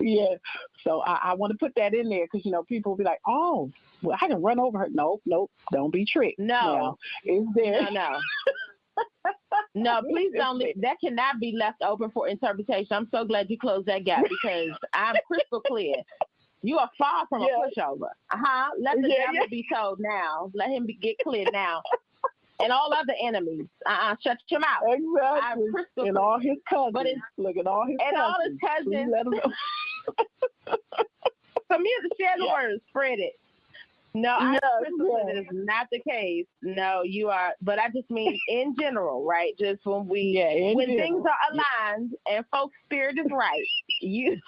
yeah. So I want to put that in there because, you know, people will be like, oh, well, I can run over her. Nope. Don't be tricked. No. It's there. No. No, please don't. That cannot be left open for interpretation. I'm so glad you closed that gap because I'm crystal clear. You are far from a pushover. Let the devil be told now. Let him get clear now. And all other enemies, shut your mouth. Exactly. I'm crystal and clear. all his cousins. But look at all his and cousins. all his cousins. Let them know. Come here to share the word. Spread it. No, I'm crystal clear that is not the case. No, you are. But I just mean in general, right? Just when things are aligned and folks' spirit is right, you.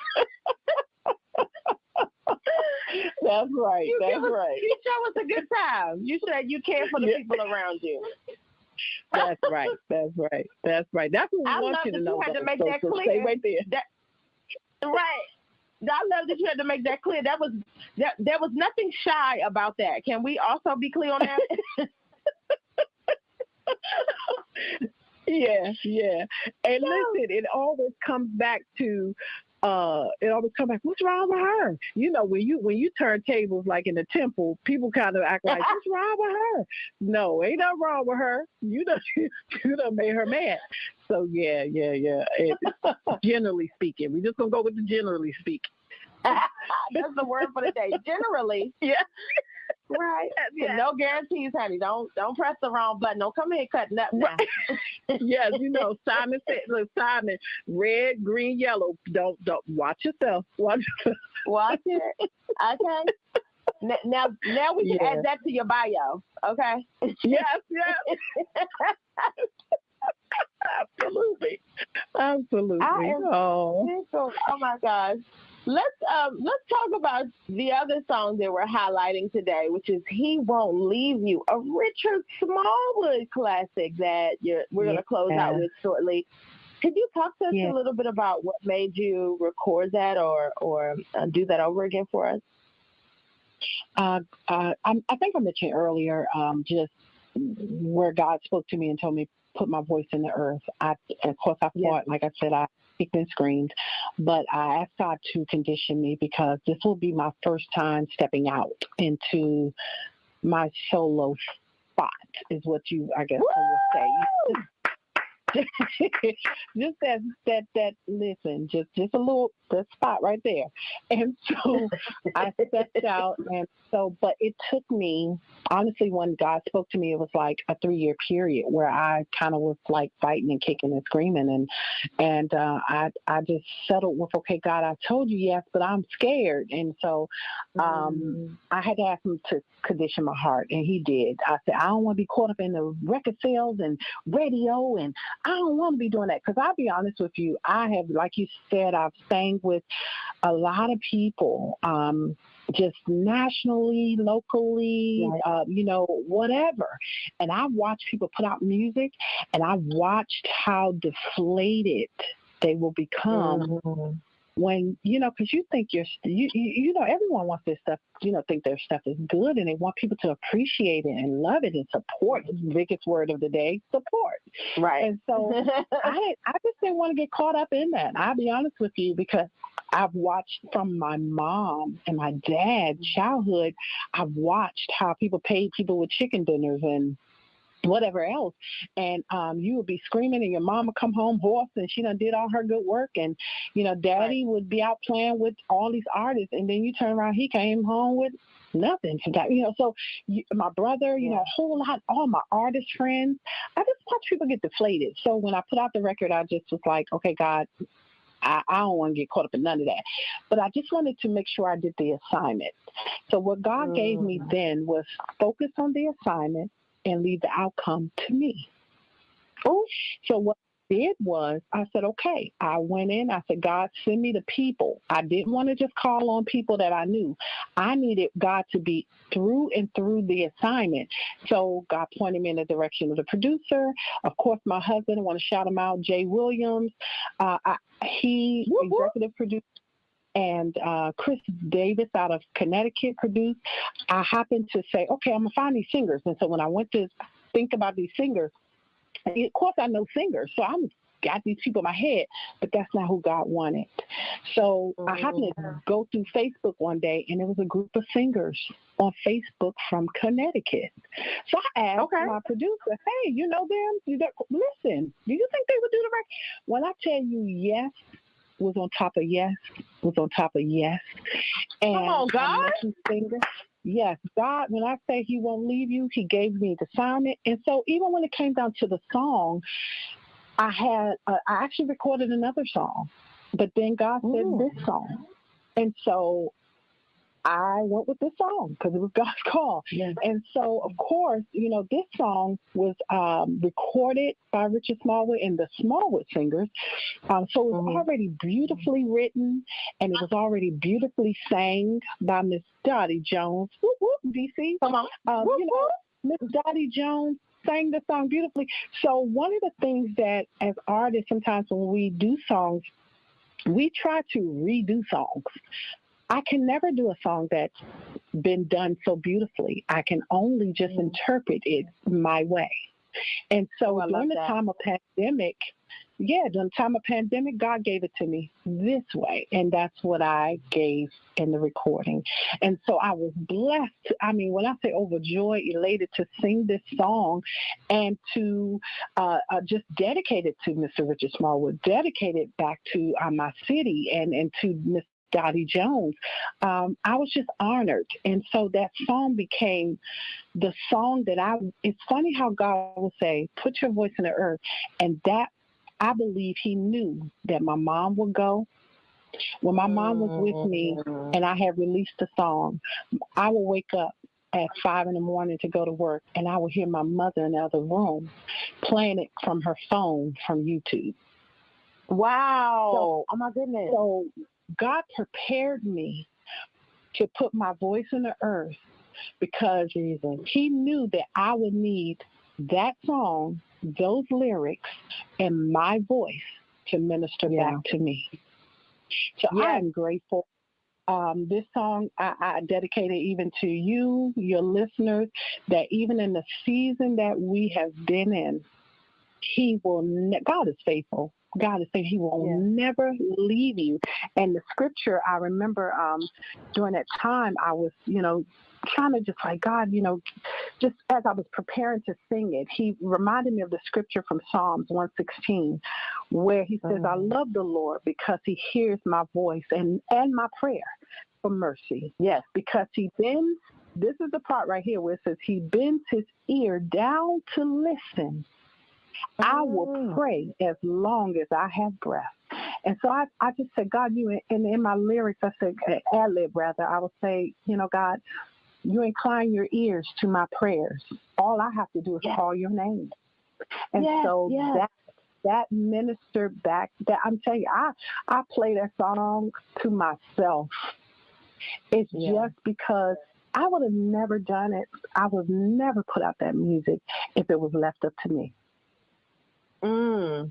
That's right. You show us a good time. You said you care for the people around you. That's right. That's what we want you to know. You had to make that so clear. stay right there. Right. I love that you had to make that clear. There was nothing shy about that. Can we also be clear on that? Yeah. And listen, it always comes back to what's wrong with her? You know, when you turn tables like in the temple, people kind of act like, what's wrong with her? No, ain't nothing wrong with her. You done made her mad. So yeah. Generally speaking, we just gonna go with the generally speaking. That's the word for the day. Generally. Yeah. Right. Yeah. No guarantees, honey. Don't press the wrong button. Don't come here cutting up now. Yes, Simon said, look, Simon, red, green, yellow. Don't watch yourself. Watch it. Okay. Now we can add that to your bio. Okay. Yes. Absolutely. Oh my gosh. Let's talk about the other song that we're highlighting today, which is "He Won't Leave You," a Richard Smallwood classic that we're going to close out with shortly. Could you talk to us a little bit about what made you record that or do that over again for us? I think I mentioned earlier just where God spoke to me and told me put my voice in the earth. Of course, I fought, like I said, I kicked and screamed, but I asked God to condition me because this will be my first time stepping out into my solo spot, is what I guess I would say. Just that listen, just a little, that spot right there. And so I stepped out, and so, but it took me, honestly, when God spoke to me, it was like a 3-year period where I kind of was like fighting and kicking and screaming, and I just settled with, okay, God, I told you yes, but I'm scared. And so I had to ask him to condition my heart, and he did. I said, I don't want to be caught up in the record sales and radio, and I don't want to be doing that, because I'll be honest with you, I have, like you said, I've sang with a lot of people, just nationally, locally, whatever. And I've watched people put out music, and I've watched how deflated they will become when, because you think everyone wants their stuff, think their stuff is good, and they want people to appreciate it and love it and support. It's the biggest word of the day, support. Right. And so I just didn't want to get caught up in that. I'll be honest with you, because I've watched from my mom and my dad's childhood, I've watched how people paid people with chicken dinners and whatever else, and you would be screaming, and your mom would come home hoarse, and she done did all her good work, and daddy would be out playing with all these artists, and then you turn around, he came home with nothing. So my brother, a whole lot, all my artist friends, I just watch people get deflated. So when I put out the record, I just was like, okay, God, I don't want to get caught up in none of that. But I just wanted to make sure I did the assignment. So what God gave me then was focus on the assignment and leave the outcome to me. So what I did was I said, okay, I went in, I said, God, send me the people. I didn't want to just call on people that I knew. I needed God to be through and through the assignment. So God pointed me in the direction of the producer. Of course, my husband, I want to shout him out, J'LaShawn. He executive produced, and Chris Davis out of Connecticut produced. I happened to say, okay, I'm going to find these singers. And so when I went to think about these singers, of course I know singers, so I got these people in my head, but that's not who God wanted. So I happened to go through Facebook one day, and there was a group of singers on Facebook from Connecticut. So I asked my producer, hey, you know them? Listen, do you think they would do the record? When I tell you yes, was on top of yes, was on top of yes. And come on, God. Yes, God, when I say he won't leave you, he gave me the assignment. And so even when it came down to the song, I actually recorded another song, but then God said this song. And so I went with this song because it was God's call. Yeah. And so, of course, this song was recorded by Richard Smallwood and the Smallwood Singers. So it was already beautifully written, and it was already beautifully sang by Miss Dottie Jones. Whoop, whoop, DC. Come on. Miss Dottie Jones sang the song beautifully. So one of the things that as artists, sometimes when we do songs, we try to redo songs. I can never do a song that's been done so beautifully. I can only just interpret it my way. And so during the time of pandemic, God gave it to me this way. And that's what I gave in the recording. And so I was blessed. I mean, when I say overjoyed, elated to sing this song and to just dedicate it to Mr. Richard Smallwood, dedicate it back to my city and to Miss Dottie Jones, I was just honored. And so that song became the song that it's funny how God will say, put your voice in the earth. And that, I believe he knew that my mom would go. When my mom was with me and I had released the song, I would wake up at 5 a.m. to go to work, and I would hear my mother in the other room playing it from her phone from YouTube. Wow. So, oh, my goodness. So God prepared me to put my voice in the earth because he knew that I would need that song, those lyrics, and my voice to minister back to me. So I am grateful. This song, I dedicate it even to you, your listeners, that even in the season that we have been in, God is faithful. God is saying he will never leave you. And the scripture, I remember during that time, I was, trying to just like, God, just as I was preparing to sing it, he reminded me of the scripture from Psalms 116, where he says, I love the Lord because he hears my voice and my prayer for mercy. Yes, because he bends, this is the part right here where it says he bends his ear down to listen. I will pray as long as I have breath. And so I just said, God, and in my lyrics, I said, ad-lib rather, I would say, God, you incline your ears to my prayers. All I have to do is call your name. And so that ministered back, that I'm telling you, I play that song to myself. It's just because I would have never done it. I would never put out that music if it was left up to me. So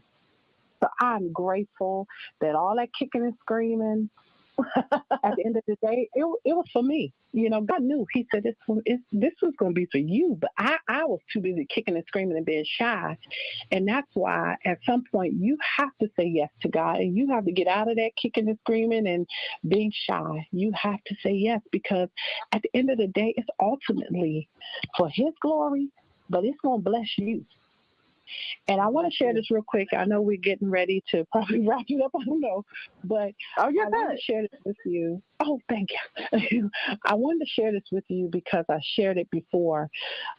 I'm grateful that all that kicking and screaming, at the end of the day, it was for me. God knew. He said this was going to be for you, but I was too busy kicking and screaming and being shy. And that's why at some point you have to say yes to God, and you have to get out of that kicking and screaming and being shy. You have to say yes, because at the end of the day, it's ultimately for his glory, but it's going to bless you. And I want to share this real quick. I know we're getting ready to probably wrap it up. I don't know. But I want to share this with you. Oh, thank you. I wanted to share this with you because I shared it before.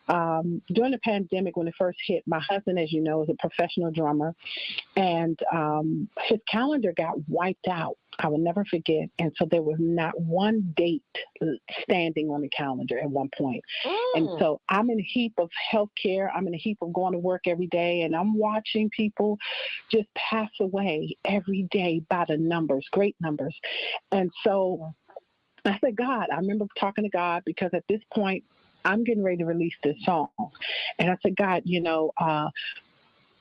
During the pandemic, when it first hit, my husband, as you know, is a professional drummer. And his calendar got wiped out. I will never forget. And so there was not one date standing on the calendar at one point. And so I'm in a heap of healthcare. I'm in a heap of going to work every day. And I'm watching people just pass away every day by the numbers, great numbers. And so I said, God, I remember talking to God because at this point, I'm getting ready to release this song. And I said, God,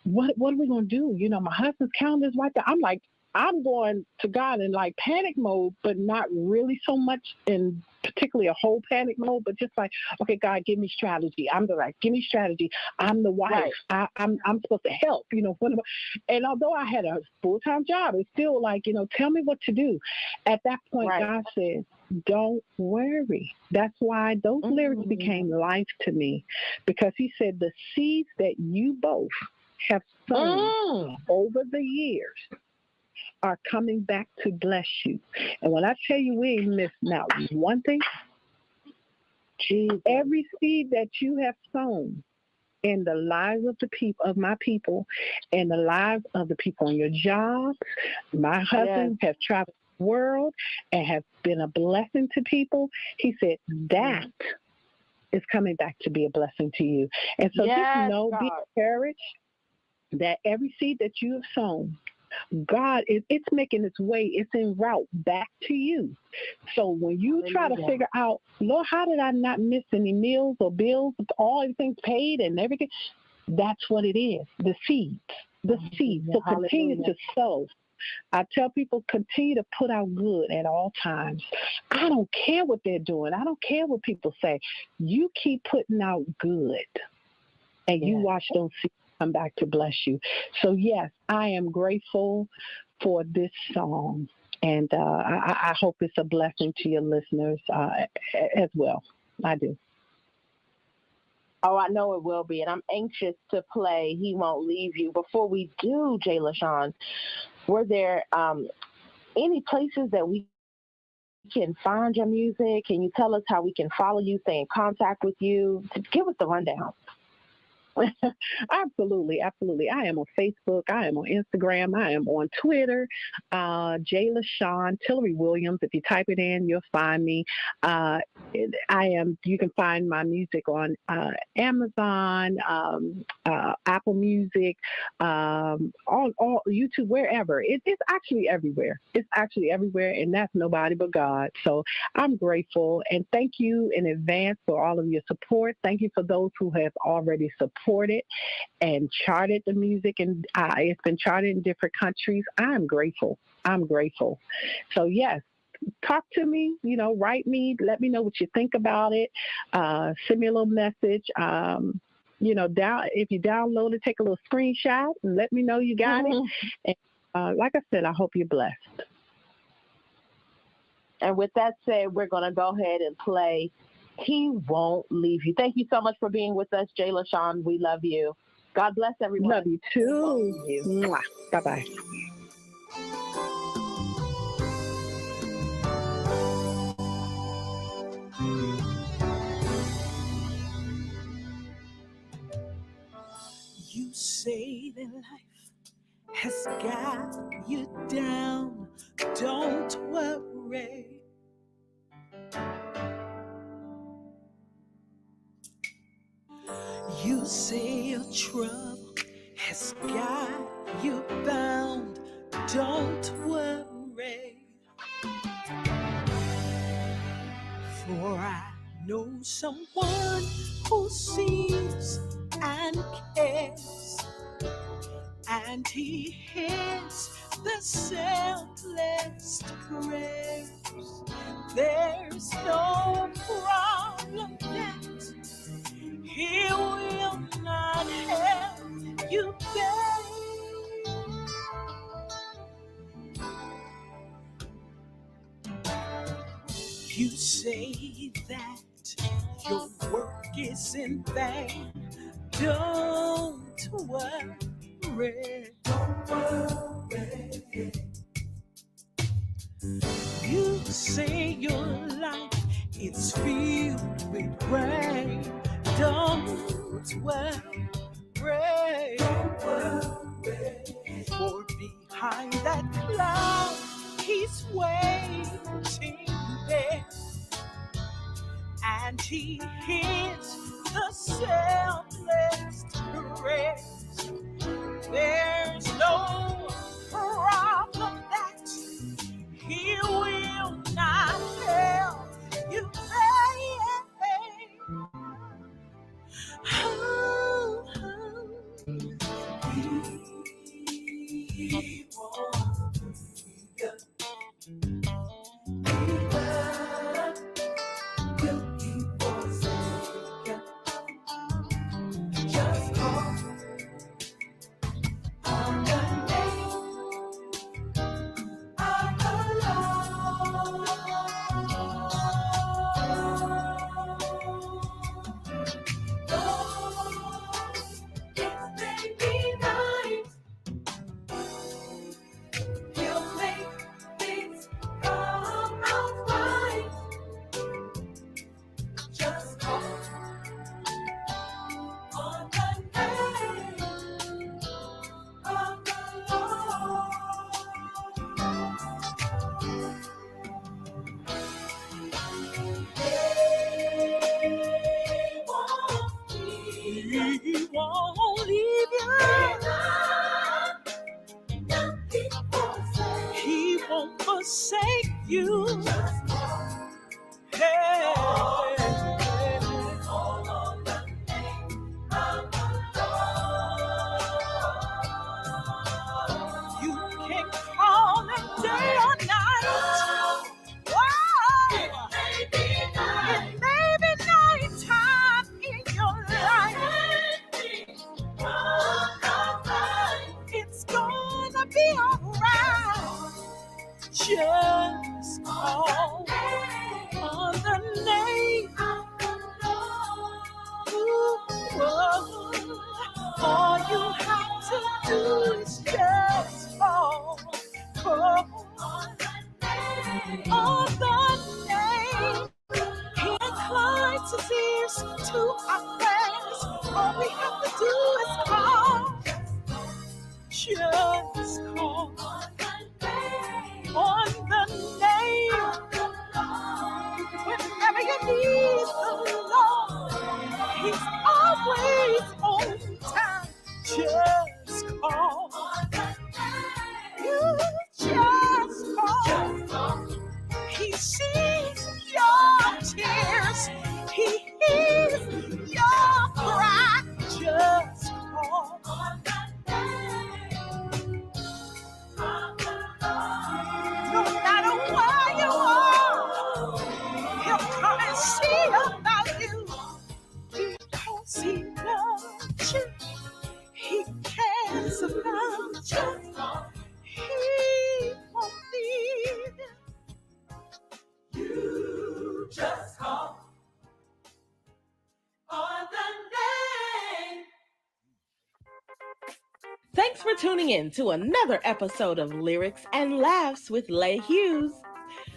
what are we going to do? My husband's calendar is wiped out. I'm like, I'm going to God in like panic mode, but not really so much in particularly a whole panic mode, but just like, okay, God, give me strategy. I'm give me strategy. I'm the wife. Right. I'm supposed to help, and although I had a full-time job, it's still like, tell me what to do. At that point, God said, don't worry. That's why those lyrics became life to me, because he said the seeds that you both have sown over the years are coming back to bless you. And when I tell you we ain't missed not one thing, every seed that you have sown in the lives of of my people, and the lives of the people on your job, my husband have traveled the world and have been a blessing to people. He said that is coming back to be a blessing to you. And so just know, be encouraged that every seed that you have sown, God, it's making its way, it's en route back to you. So when you try to figure out, Lord, how did I not miss any meals or bills, all everything's paid and everything? That's what it is, the seeds. So continue to sow. I tell people continue to put out good at all times. I don't care what they're doing. I don't care what people say. You keep putting out good, and you watch those seeds come back to bless you. So yes, I am grateful for this song, and I hope it's a blessing to your listeners as well. I do. Oh, I know it will be, and I'm anxious to play He Won't Leave You. Before we do, J'LaShawn, were there any places that we can find your music? Can you tell us how we can follow you, stay in contact with you? Give us the rundown. Absolutely. I am on Facebook. I am on Instagram. I am on Twitter. J'LaShawn, Tillery-Williams. If you type it in, you'll find me. You can find my music on Amazon, Apple Music, all YouTube, wherever. It's actually everywhere. It's actually everywhere, and that's nobody but God. So I'm grateful, and thank you in advance for all of your support. Thank you for those who have already supported and charted the music, and it's been charted in different countries. I'm grateful. So yes, talk to me, write me, let me know what you think about it. Send me a little message. If you download it, take a little screenshot and let me know you got it. And like I said, I hope you're blessed. And with that said, we're going to go ahead and play He Won't Leave You. Thank you so much for being with us, J'LaShawn. We love you. God bless everyone. Love you too. Mwah. Bye-bye. You say that life has got you down. Don't worry. You say your trouble has got you bound. Don't worry. For I know someone who sees and cares, and he hears the selfless prayers. There's no problem that he will not help you bear. You say that your work is in vain. Don't worry. You say your life is filled with rain. Don't worry. For behind that cloud, he's waiting there. And he hears the selfless praise. There's no problem that he will not help you pay. He won't leave you. He won't leave you. He won't forsake you. Hey. You can call Just call on the name. Ooh, all you have to do is just call on the name. He inclines his ears to our prayers. All we have to do is call. Just call on the name. Whenever you need the Lord, He's always on time. Just call. You just call. He sees your tears. He hears your cry. Just call. No matter where you are, He'll come and see about you. Because He loves you. He cares about you. He won't leave you. Just call on the name. Thanks for tuning in to another episode of Lyrics and Laughs with Lay Hughes.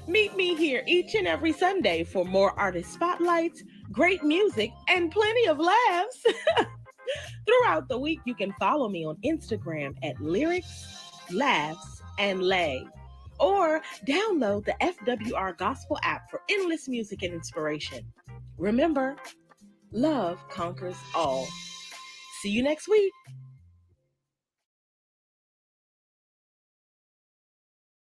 Meet me here each and every Sunday for more artist spotlights, great music, and plenty of laughs. Throughout the week, you can follow me on Instagram at Lyrics, Laughs, and Lay, or download the FWR Gospel app for endless music and inspiration. Remember, love conquers all. See you next week.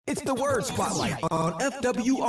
It's the Word Spotlight on FWR.